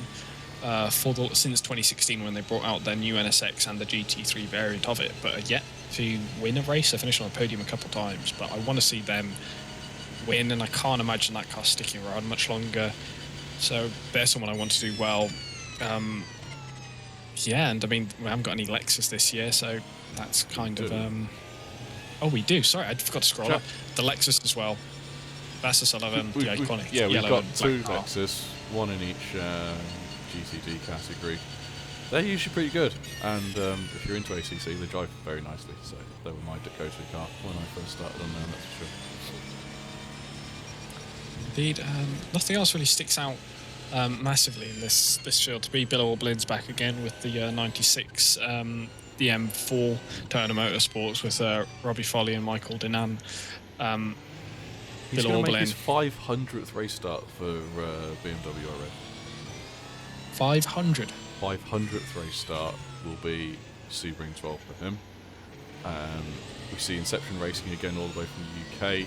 since 2016, when they brought out their new NSX and the GT3 variant of it, but are yet to win a race. They finished on a podium a couple of times, but I want to see them win, and I can't imagine that car sticking around much longer. So there's someone I want to do well. Yeah, and I mean, we haven't got any Lexus this year, so that's kind of... Oh, we do. Sorry, I forgot to scroll up. The Lexus as well. That's the Sullivan, the iconic. Yeah, we've got 2 car. Lexus, 1 in each GTD category. They're usually pretty good, and if you're into ACC, they drive very nicely. So they were my go-to car when I first started on them, that's for sure. Indeed, nothing else really sticks out massively in this field. To be Bill Orblin's back again with the 96. The M4 Turner Motorsports with Robbie Foley and Michael Dinan. He's Bill going to make Orblin. his 500th race start for BMW, I read. 500? 500th race start will be Sebring 12 for him. We see Inception Racing again all the way from the UK,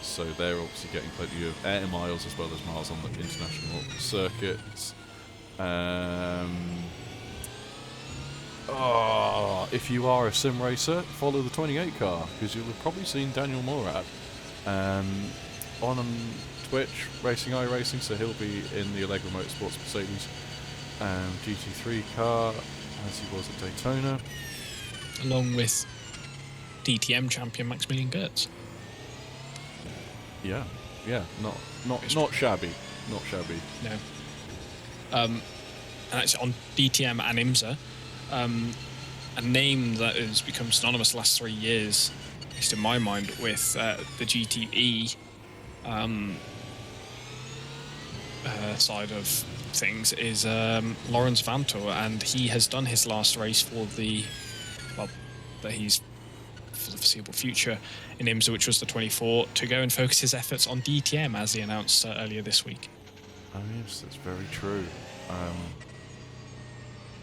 so they're obviously getting plenty of air miles as well as miles on the international circuits. If you are a sim racer, follow the 28 car, because you'll have probably seen Daniel Morad on Twitch, Racing iRacing, so he'll be in the Allegro Motorsports Mercedes GT3 car, as he was at Daytona. Along with DTM champion Maximilian Gertz. Yeah, not shabby, not shabby. No. And actually on DTM and IMSA, a name that has become synonymous the last 3 years, at least in my mind, with the GTE side of things is Lawrence Vantor, and he has done his last race for the foreseeable future in IMSA, which was the 24, to go and focus his efforts on DTM, as he announced earlier this week. Oh yes, that's very true.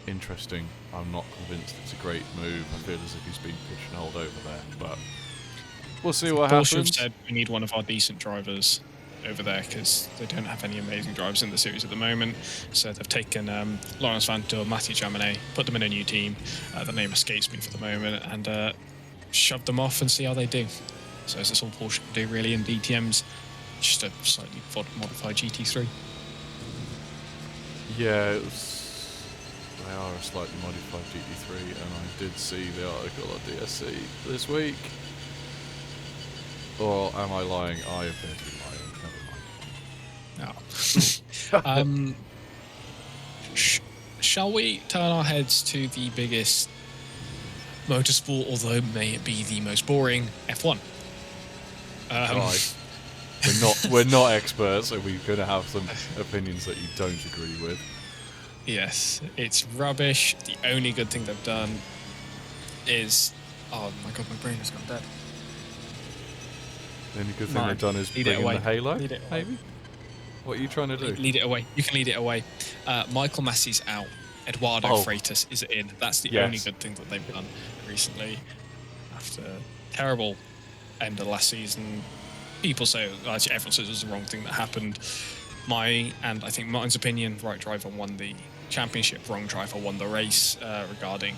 Interesting. I'm not convinced it's a great move. I feel as if he's been pigeonholed over there, but we'll see what Porsche happens. have said we need one of our decent drivers over there because they don't have any amazing drivers in the series at the moment. So they've taken Lawrence Vantor, Mathieu Jaminet, put them in a new team. The name escapes me for the moment, and shoved them off and see how they do. So that's all Porsche can do really in DTM's, just a slightly modified GT3. Yeah, they are a slightly modified GT3, and I did see the article on DSC this week. Or am I lying? I appear to be lying. Never mind. No. Shall we turn our heads to the biggest motorsport, although may it be the most boring, F1? Right. We're not experts, so we're going to have some opinions that you don't agree with. Yes, it's rubbish. The only good thing they've done is... Oh my god, my brain has gone dead. The only good thing they've done is bring in the halo, maybe? What are you trying to do? Lead it away. You can lead it away. Michael Massey's out. Eduardo Freitas is in. That's the only good thing that they've done recently. After a terrible end of last season, people say, actually everyone says it was the wrong thing that happened. And I think Martin's opinion, right driver won the championship, wrong driver won the race regarding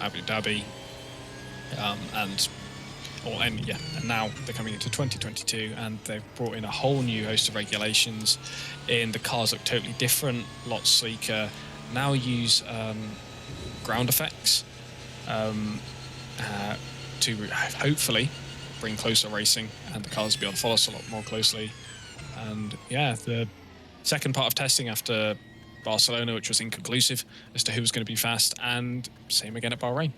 Abu Dhabi. And now they're coming into 2022 and they've brought in a whole new host of regulations. The cars look totally different, lots sleeker. Now use ground effects to hopefully bring closer racing, and the cars will be able to follow us a lot more closely. And yeah, the second part of testing after Barcelona, which was inconclusive as to who was going to be fast, and same again at Bahrain.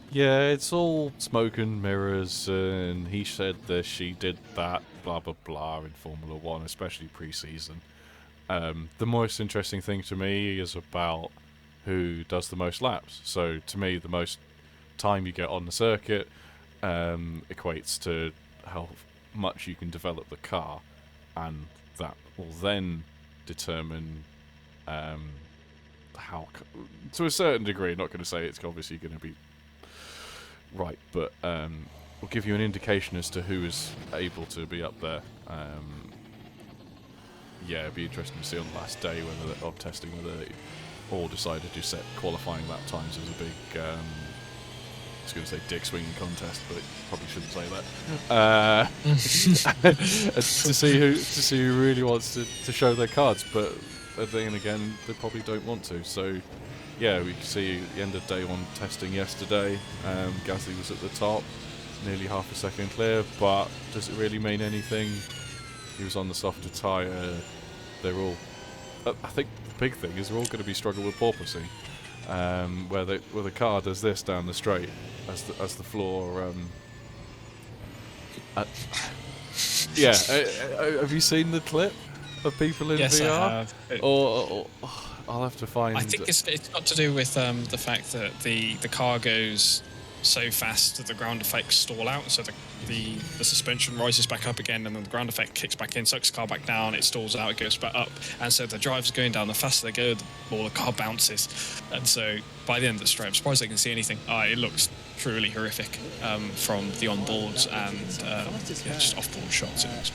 Yeah, it's all smoke and mirrors, and he said this, she did that, blah blah blah in Formula One, especially pre-season. The most interesting thing to me is about who does the most laps. So to me, the most time you get on the circuit equates to how much you can develop the car, and that will then determine um, to a certain degree. Not going to say it's obviously going to be right, but will give you an indication as to who is able to be up there. Yeah, it'd be interesting to see on the last day of testing whether they all decided to set qualifying lap times as a big. I was going to say dick swinging contest, but probably shouldn't say that. To see who really wants to show their cards, but then again, they probably don't want to. So, yeah, we can see at the end of day one testing yesterday. Gasly was at the top, nearly half a second clear, but does it really mean anything? He was on the softer tyre. They're all. I think the big thing is they're all going to be struggling with porpoising, where the car does this down the straight as the floor. Yeah, have you seen the clip of people in Yes, VR? I have. Or I'll have to find. I think it's got to do with the fact that the car goes so fast that the ground effects stall out, so the suspension rises back up again, and then the ground effect kicks back in, sucks the car back down, it stalls out, it goes back up, and so the driver's going down. The faster they go, the more the car bounces, and so by the end of the straight, I'm surprised they can see anything. It looks truly horrific from the onboards and just off-board shots. It looks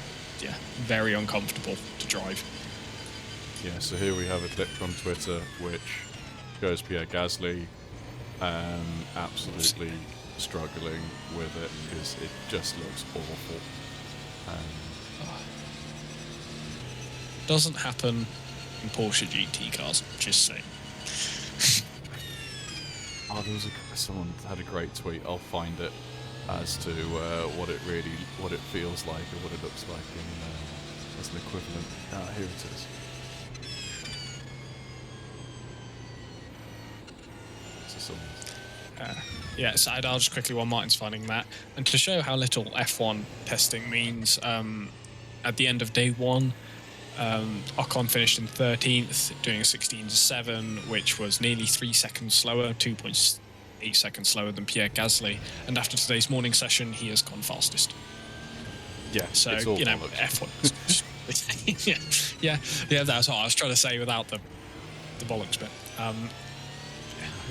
very uncomfortable to drive. Yeah, so here we have a clip from Twitter which shows Pierre Gasly absolutely struggling with it because it just looks awful. Doesn't happen in Porsche GT cars, just saying. Someone had a great tweet. I'll find it as to what it feels like or what it looks like as an equivalent. Here it is. So I'll just quickly, while Martin's finding that, and to show how little F1 testing means, at the end of day one, Ocon finished in 13th, doing a 16.7, which was nearly 3 seconds slower, 2.8 seconds slower than Pierre Gasly, and after today's morning session, he has gone fastest. Yeah, so it's all F1. yeah. That's what I was trying to say without the bollocks bit.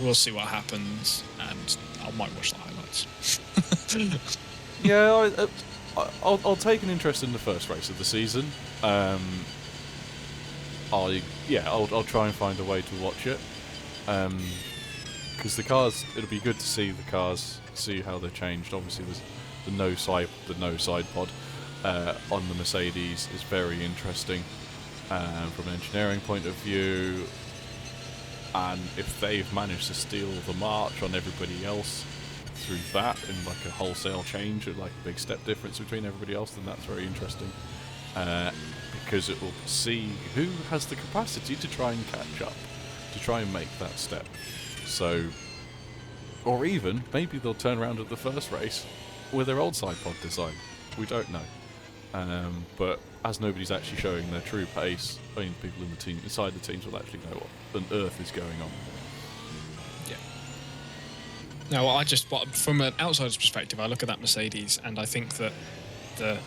We'll see what happens, and I might watch the highlights. Yeah, I'll take an interest in the first race of the season. I'll try and find a way to watch it. Because the cars, it'll be good to see the cars, see how they're changed. Obviously, there's the no side pod on the Mercedes is very interesting from an engineering point of view. And if they've managed to steal the march on everybody else through that in like a wholesale change, or like a big step difference between everybody else, then that's very interesting. Because it will see who has the capacity to try and catch up, to try and make that step. So, or even, maybe they'll turn around at the first race with their old side pod design. We don't know. But as nobody's actually showing their true pace, I mean, people in the team, inside the teams will actually know what on earth is going on. Yeah. Now, from an outsider's perspective, I look at that Mercedes and I think that the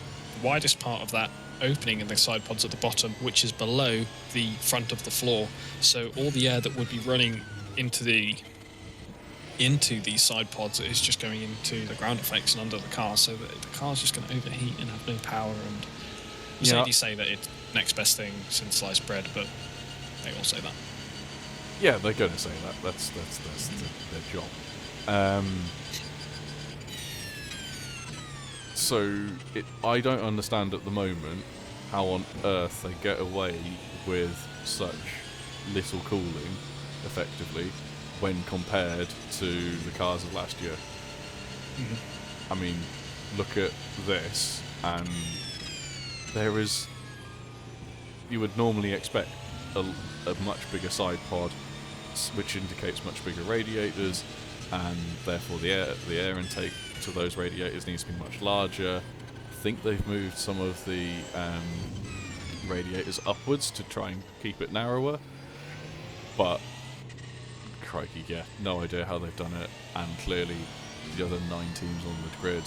widest part of that opening in the side pods at the bottom, which is below the front of the floor, so all the air that would be running into these side pods is just going into the ground effects and under the car, so that the car's just going to overheat and have no power. And Mercedes say that it's next best thing since sliced bread, but they all say that. Yeah, they're going to say that. That's their job. I don't understand at the moment how on earth they get away with such little cooling, effectively, when compared to the cars of last year. Mm-hmm. I mean, look at this, and you would normally expect a much bigger side pod, which indicates much bigger radiators, and therefore the air intake to those radiators needs to be much larger. I think they've moved some of the radiators upwards to try and keep it narrower, but crikey, yeah, no idea how they've done it, and clearly the other 9 teams on the grid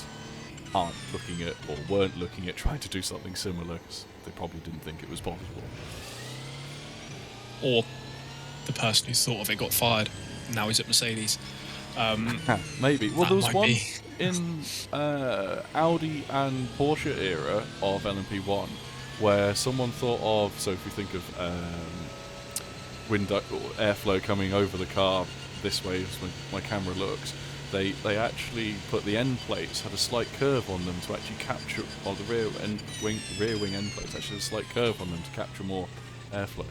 aren't looking at, or weren't looking at, trying to do something similar, because they probably didn't think it was possible. Or the person who thought of it got fired. Now he's at Mercedes. Maybe. Well, there was one be. in Audi and Porsche era of LMP1 where someone thought of, so if we think of window or airflow coming over the car this way as my camera looks, they actually put the end plates, had a slight curve on them to actually capture, or the rear wing end plates actually had a slight curve on them to capture more airflow.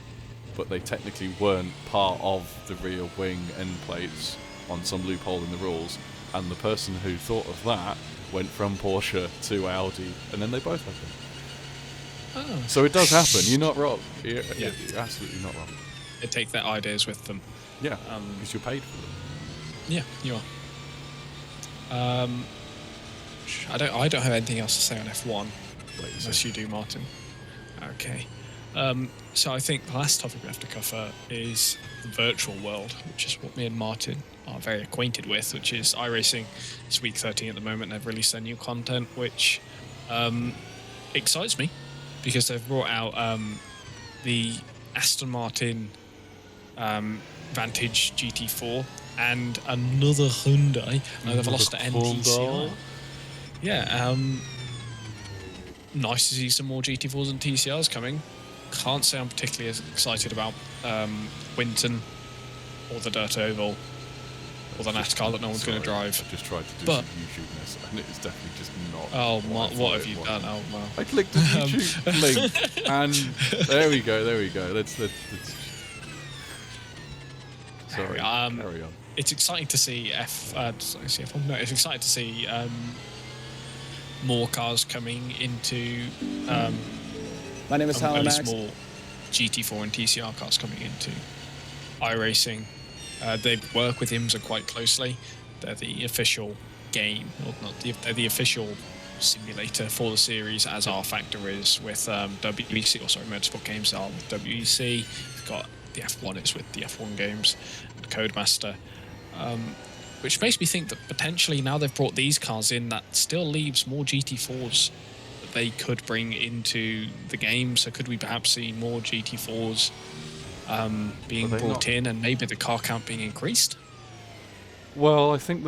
But they technically weren't part of the rear wing end plates on some loophole in the rules, and the person who thought of that went from Porsche to Audi, and then they both had them. Oh. So it does happen. You're not wrong. You're absolutely not wrong. They take their ideas with them. Yeah, because you're paid for them. Yeah, you are. I don't have anything else to say on F1, unless you do, Martin. Okay. So I think the last topic we have to cover is the virtual world, which is what me and Martin are very acquainted with, which is iRacing. It's week 13 at the moment, and they've released their new content, which excites me, because they've brought out the Aston Martin Vantage GT4 and another Hyundai. No, they've lost to NTCR. Yeah, nice to see some more GT4s and TCRs coming. Can't say I'm particularly as excited about Winton or the Dirt Oval or the NASCAR that no one's going to drive. I just tried to do some YouTubeness, and it's definitely just not. Oh, what have you done? Oh, well. I clicked the YouTube link, and there we go. Let's sorry. Carry on. It's exciting to see F1. No, it's exciting to see more cars coming into. My name is Tyler Max. More GT4 and TCR cars coming into iRacing. They work with IMSA quite closely. They're the official game, or they're the official simulator for the series, as R Factor is with WEC, or sorry, Motorsport Games are with WEC. We've got the F1 is with the F1 games, and Codemaster. Which makes me think that potentially now they've brought these cars in, that still leaves more GT4s that they could bring into the game. So could we perhaps see more GT4s being brought in, and maybe the car count being increased? Well, I think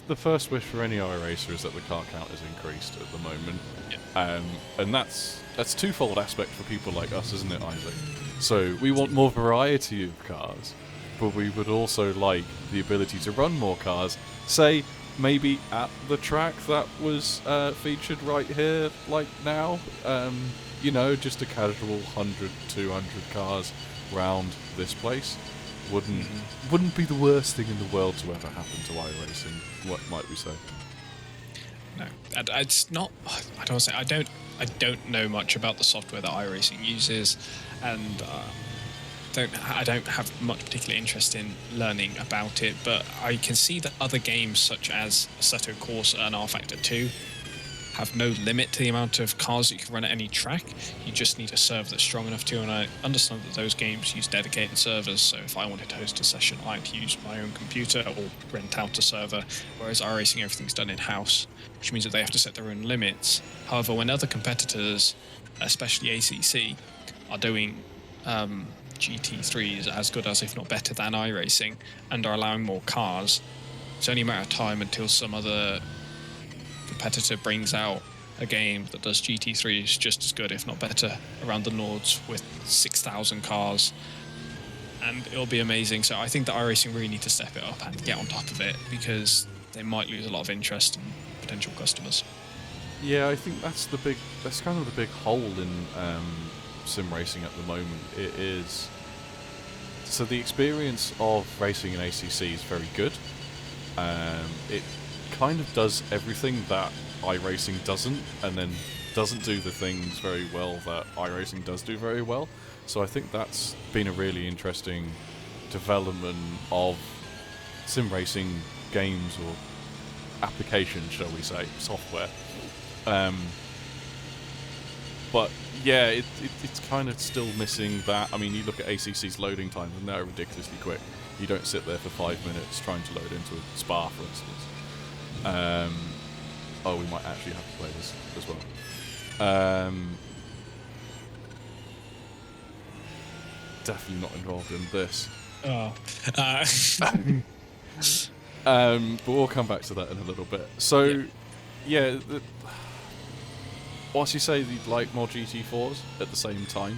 the first wish for any iRacer is that the car count is increased at the moment. Yeah. And that's twofold aspect for people like us, isn't it, Isaac? So we want more variety of cars, but we would also like the ability to run more cars, say maybe at the track that was featured right here, like now. Just a casual 100, 200 cars round this place wouldn't be the worst thing in the world to ever happen to iRacing. What might we say? No, it's not. I don't know much about the software that iRacing uses, and I don't have much particular interest in learning about it. But I can see that other games such as Assetto Corsa and R Factor 2 have no limit to the amount of cars that you can run at any track. You just need a server that's strong enough to, and I understand that those games use dedicated servers, so if I wanted to host a session, I had to use my own computer or rent out a server, whereas iRacing, everything's done in-house, which means that they have to set their own limits. However, when other competitors, especially ACC, are doing GT3s as good as, if not better than iRacing, and are allowing more cars, it's only a matter of time until some other competitor brings out a game that does GT3s just as good, if not better, around the Nords with 6,000 cars, and it'll be amazing. So I think that iRacing really need to step it up and get on top of it, because they might lose a lot of interest in potential customers. Yeah, I think that's kind of the big hole in sim racing at the moment. It is, so the experience of racing in ACC is very good. It kind of does everything that iRacing doesn't, and then doesn't do the things very well that iRacing does do very well. So I think that's been a really interesting development of sim racing games or applications, shall we say, software. But yeah, it's kind of still missing that. I mean, you look at ACC's loading times and they're ridiculously quick. You don't sit there for 5 minutes trying to load into a Spa, for instance. Oh, we might actually have to play this as well. Definitely not involved in this. But we'll come back to that in a little bit. So, yeah, whilst you say you'd like more GT4s at the same time,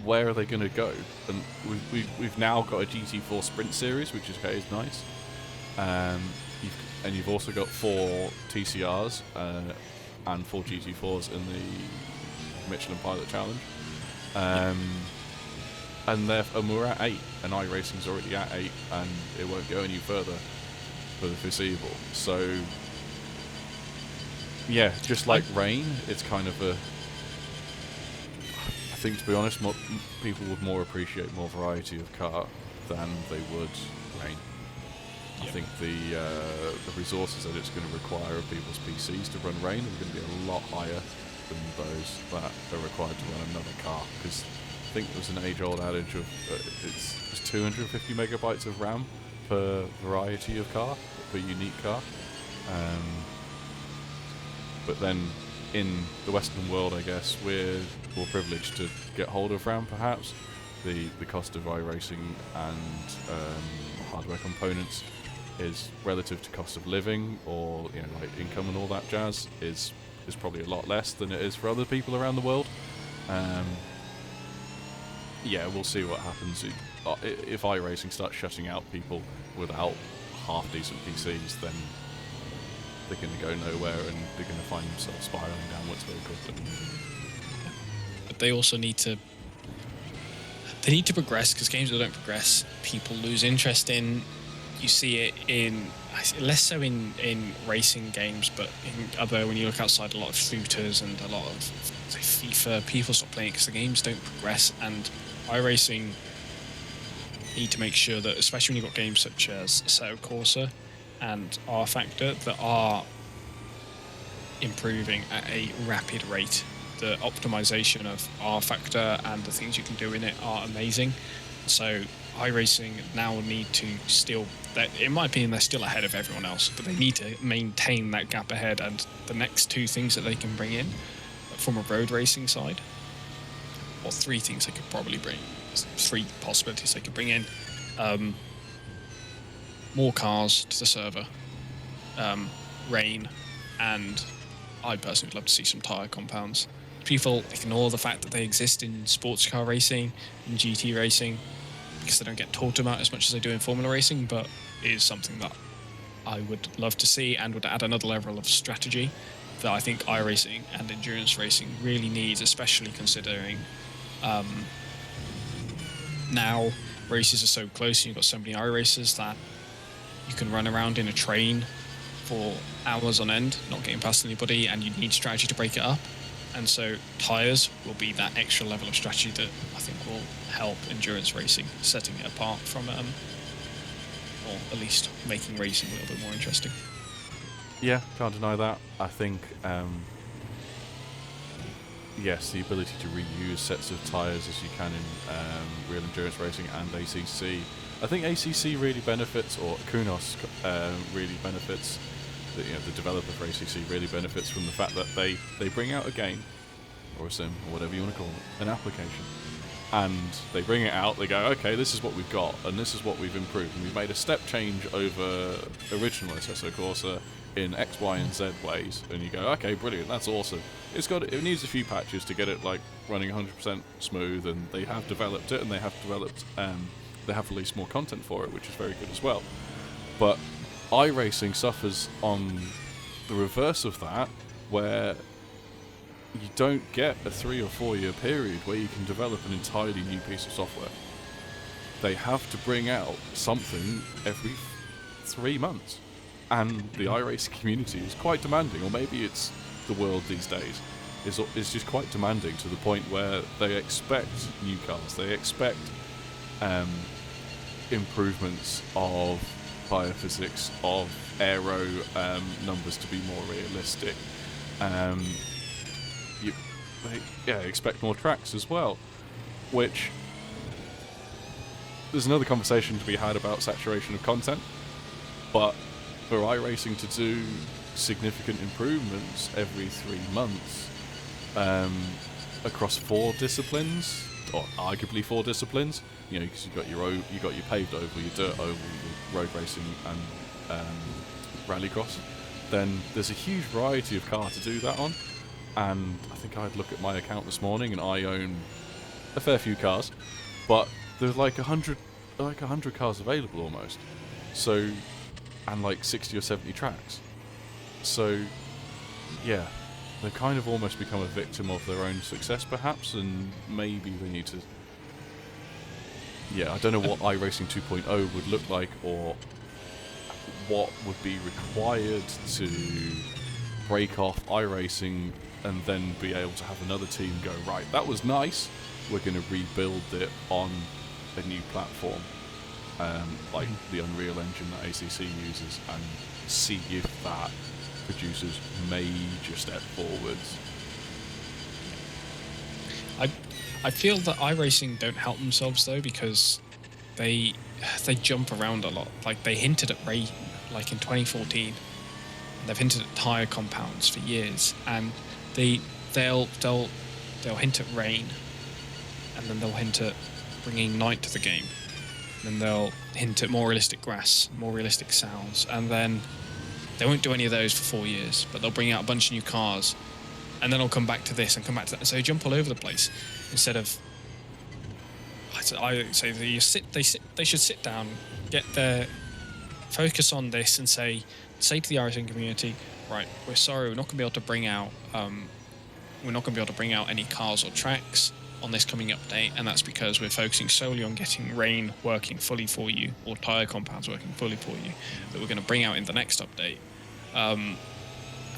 where are they going to go? And we've now got a GT4 Sprint series, which is nice. You've also got 4 TCRs and 4 GT4s in the Michelin Pilot Challenge. And we're at 8, and iRacing's already at 8, and it won't go any further for the foreseeable. So, yeah, just like Rain, it's kind of a... I think, to be honest, people would more appreciate more variety of car than they would Rain. I think the resources that it's going to require of people's PCs to run Rain are going to be a lot higher than those that are required to run another car. Because I think there's an age-old adage of it's 250 megabytes of RAM per variety of car, per unique car. But then in the Western world, I guess, we're more privileged to get hold of RAM, perhaps. The cost of iRacing and hardware components is relative to cost of living, or like income and all that jazz, is probably a lot less than it is for other people around the world. Yeah, we'll see what happens if iRacing starts shutting out people without half decent PCs. Then they're going to go nowhere, and they're going to find themselves spiraling downwards very quickly. But they also need to progress, because games that don't progress, people lose interest in. You see it in less so in racing games, but in other, when you look outside, a lot of shooters and a lot of FIFA, people stop playing because the games don't progress. And iRacing need to make sure that, especially when you've got games such as Assetto Corsa and R Factor, that are improving at a rapid rate. The optimization of R Factor and the things you can do in it are amazing. So iRacing now need to still, in my opinion, they're still ahead of everyone else, but they need to maintain that gap ahead. And the next 2 things that they can bring in from a road racing side, or 3 things they could probably bring, 3 possibilities they could bring in: more cars to the server, rain, and I personally would love to see some tyre compounds. People ignore the fact that they exist in sports car racing, in GT racing, because they don't get talked about as much as they do in Formula racing, but it is something that I would love to see, and would add another level of strategy that I think iRacing and endurance racing really needs, especially considering now races are so close and you've got so many iRacers that you can run around in a train for hours on end, not getting past anybody, and you need strategy to break it up. And so tyres will be that extra level of strategy that I think will help endurance racing, setting it apart from, or at least making racing a little bit more interesting. Yeah, can't deny that. I think, yes, the ability to reuse sets of tyres as you can in real endurance racing and ACC. I think ACC really benefits, or Kunos really benefits. The developer for ACC really benefits from the fact that they bring out a game, or a sim, or whatever you want to call it, an application, and they bring it out, they go, okay, this is what we've got, and this is what we've improved, and we've made a step change over original Assetto Corsa in X, Y, and Z ways, and you go, okay, brilliant, that's awesome. It needs a few patches to get it like running 100% smooth, and they have developed it, and they have released more content for it, which is very good as well. But iRacing suffers on the reverse of that, where you don't get a 3 or 4 year period where you can develop an entirely new piece of software. They have to bring out something every 3 months, and the iRacing community is quite demanding, or maybe it's the world these days is just quite demanding, to the point where they expect new cars, they expect improvements of biophysics, of aero numbers to be more realistic. Expect more tracks as well, which there's another conversation to be had about saturation of content, but for iRacing to do significant improvements every 3 months across 4 disciplines, or arguably 4 disciplines, because you got your paved oval, your dirt oval, your road racing, and rallycross, then there's a huge variety of car to do that on. And I think I'd look at my account this morning, and I own a fair few cars, but there's like 100 cars available almost. So, and like 60 or 70 tracks. So, yeah, they've kind of almost become a victim of their own success, perhaps, and maybe they need to. Yeah, I don't know what iRacing 2.0 would look like, or what would be required to break off iRacing and then be able to have another team go, right, that was nice, we're going to rebuild it on a new platform, like the Unreal Engine that ACC uses, and see if that produces major step forwards. I feel that iRacing don't help themselves though, because they jump around a lot. Like they hinted at rain, like in 2014. They've hinted at tire compounds for years, and they'll hint at rain, and then they'll hint at bringing night to the game, and then they'll hint at more realistic grass, more realistic sounds, and then they won't do any of those for 4 years, but they'll bring out a bunch of new cars, and then they'll come back to this and come back to that. So they jump all over the place instead of. I say they should sit down, get their focus on this, and say to the iRacing community, right, we're sorry, we're not going to be able to bring out any cars or tracks on this coming update, and that's because we're focusing solely on getting rain working fully for you, or tire compounds working fully for you, that we're going to bring out in the next update.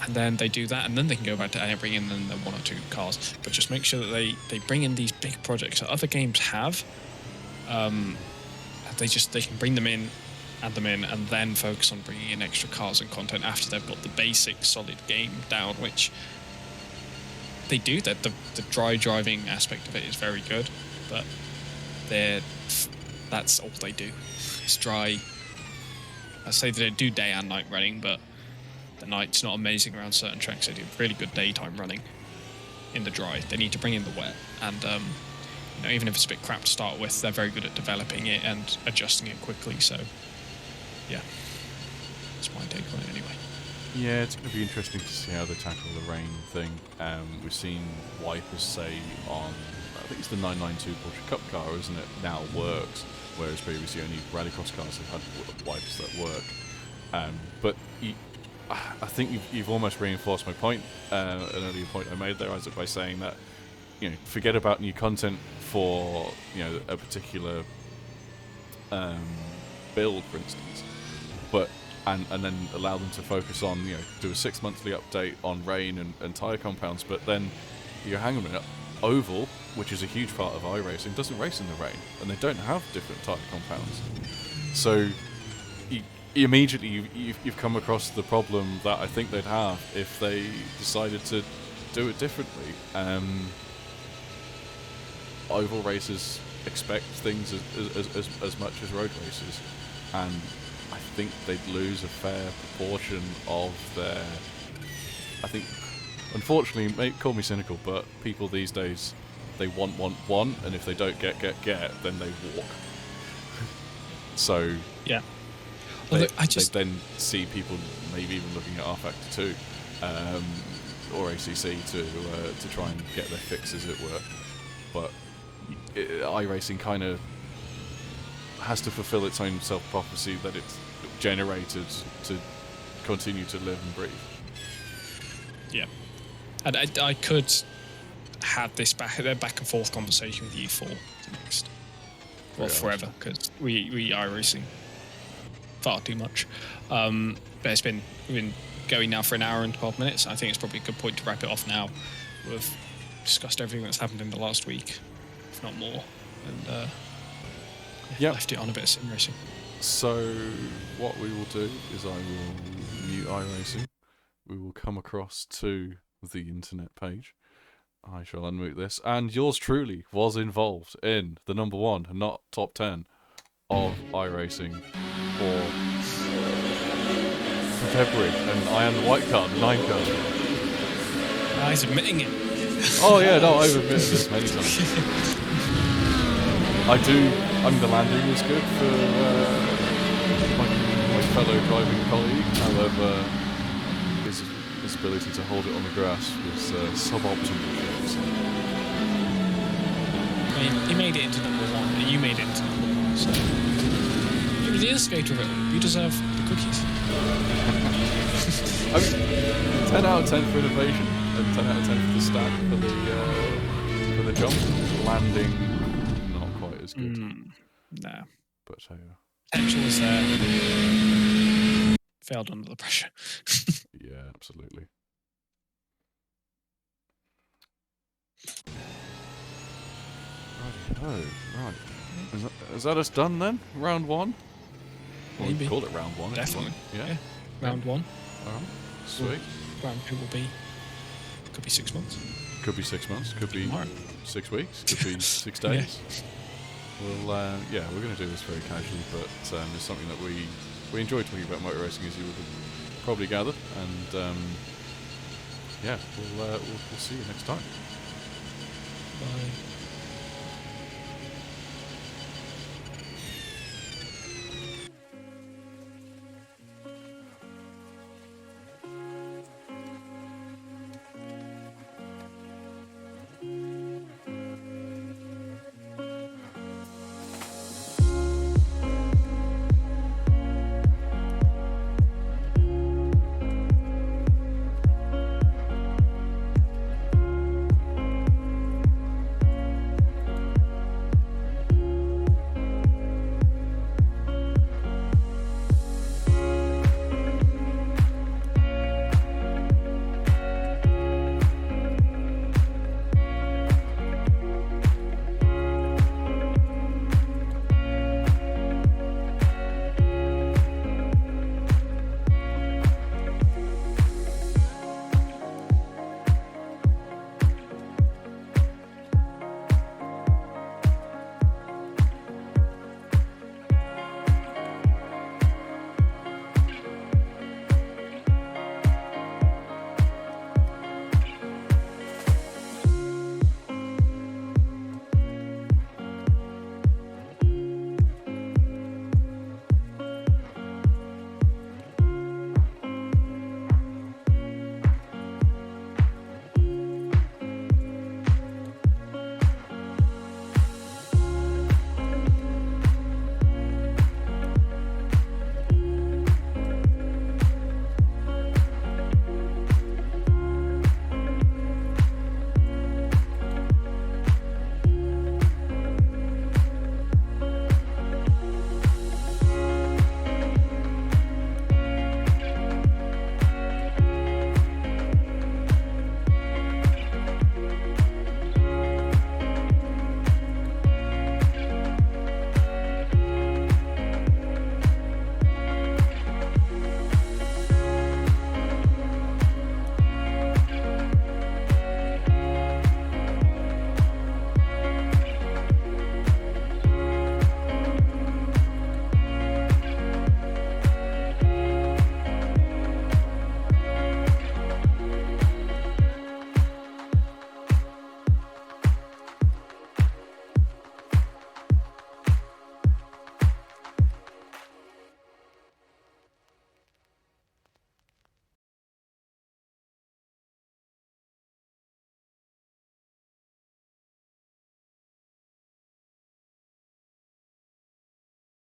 And then they do that, and then they can go back to bring in the 1 or 2 cars, but just make sure that they bring in these big projects that other games have. They can bring them in, add them in, and then focus on bringing in extra cars and content after they've got the basic solid game down, which they do. That the dry driving aspect of it is very good, but that's all they do. It's dry. I say they do day and night running, but the night's not amazing around certain tracks. They do really good daytime running in the dry. They need to bring in the wet, and even if it's a bit crap to start with, they're very good at developing it and adjusting it quickly. So, yeah, that's my take on it anyway. Yeah, it's going to be interesting to see how they tackle the rain thing. We've seen wipers say on, I think it's the 992 Porsche Cup car, isn't it, now works, whereas previously only rallycross cars have had wipers that work. But I think you've almost reinforced my point, an earlier point I made there, Isaac, by saying that forget about new content for a particular build, for instance, but and then allow them to focus on do a 6 monthly update on rain and tire compounds. But then hang on a minute, Oval, which is a huge part of iRacing, doesn't race in the rain, and they don't have different tire compounds. So immediately you've come across the problem that I think they'd have if they decided to do it differently. Oval races expect things as much as road races, and I think they'd lose a fair proportion of their. I think, unfortunately, call me cynical, but people these days, they want, and if they don't get, then they walk. So yeah. They then see people maybe even looking at R Factor 2 or ACC to try and get their fix, as it were. But iRacing kind of has to fulfill its own self-prophecy that it's generated to continue to live and breathe. Yeah, and I could have this back and forth conversation with you for the next, forever, because we iRacing far too much. But we've been going now for an hour and 12 minutes. I think it's probably a good point to wrap it off now. We've discussed everything that's happened in the last week, if not more. And Yep. Left it on a bit of sim racing. So what we will do is I will mute iRacing. We will come across to the internet page. I shall unmute this, and yours truly was involved in the number 1, not top 10 of iRacing for February, and I am the white card, the 9 card. He's admitting it. Oh yeah, no, I've admitted this many times. The landing was good for my fellow driving colleague, however, his ability to hold it on the grass was suboptimal. He made it into number 1, and you made it into number 1, so you were the instigator of it all. You deserve the cookies. 10 out of 10 for innovation, and 10 out of 10 for the stack for the jump. Landing, not quite as good. No. But Potential was there. Failed under the pressure. yeah, absolutely. Right. Is that us done then? Round 1? Well, we Maybe. call it round 1. Definitely. Yeah. Round 1. Alright. Sweet. Round 2 will be. Could be 6 months. Could be 6 months. Could be Tomorrow. 6 weeks. Could be 6 days. We're going to do this very casually, but it's something that we enjoy talking about motor racing, as you would probably gather, and we'll see you next time. Bye.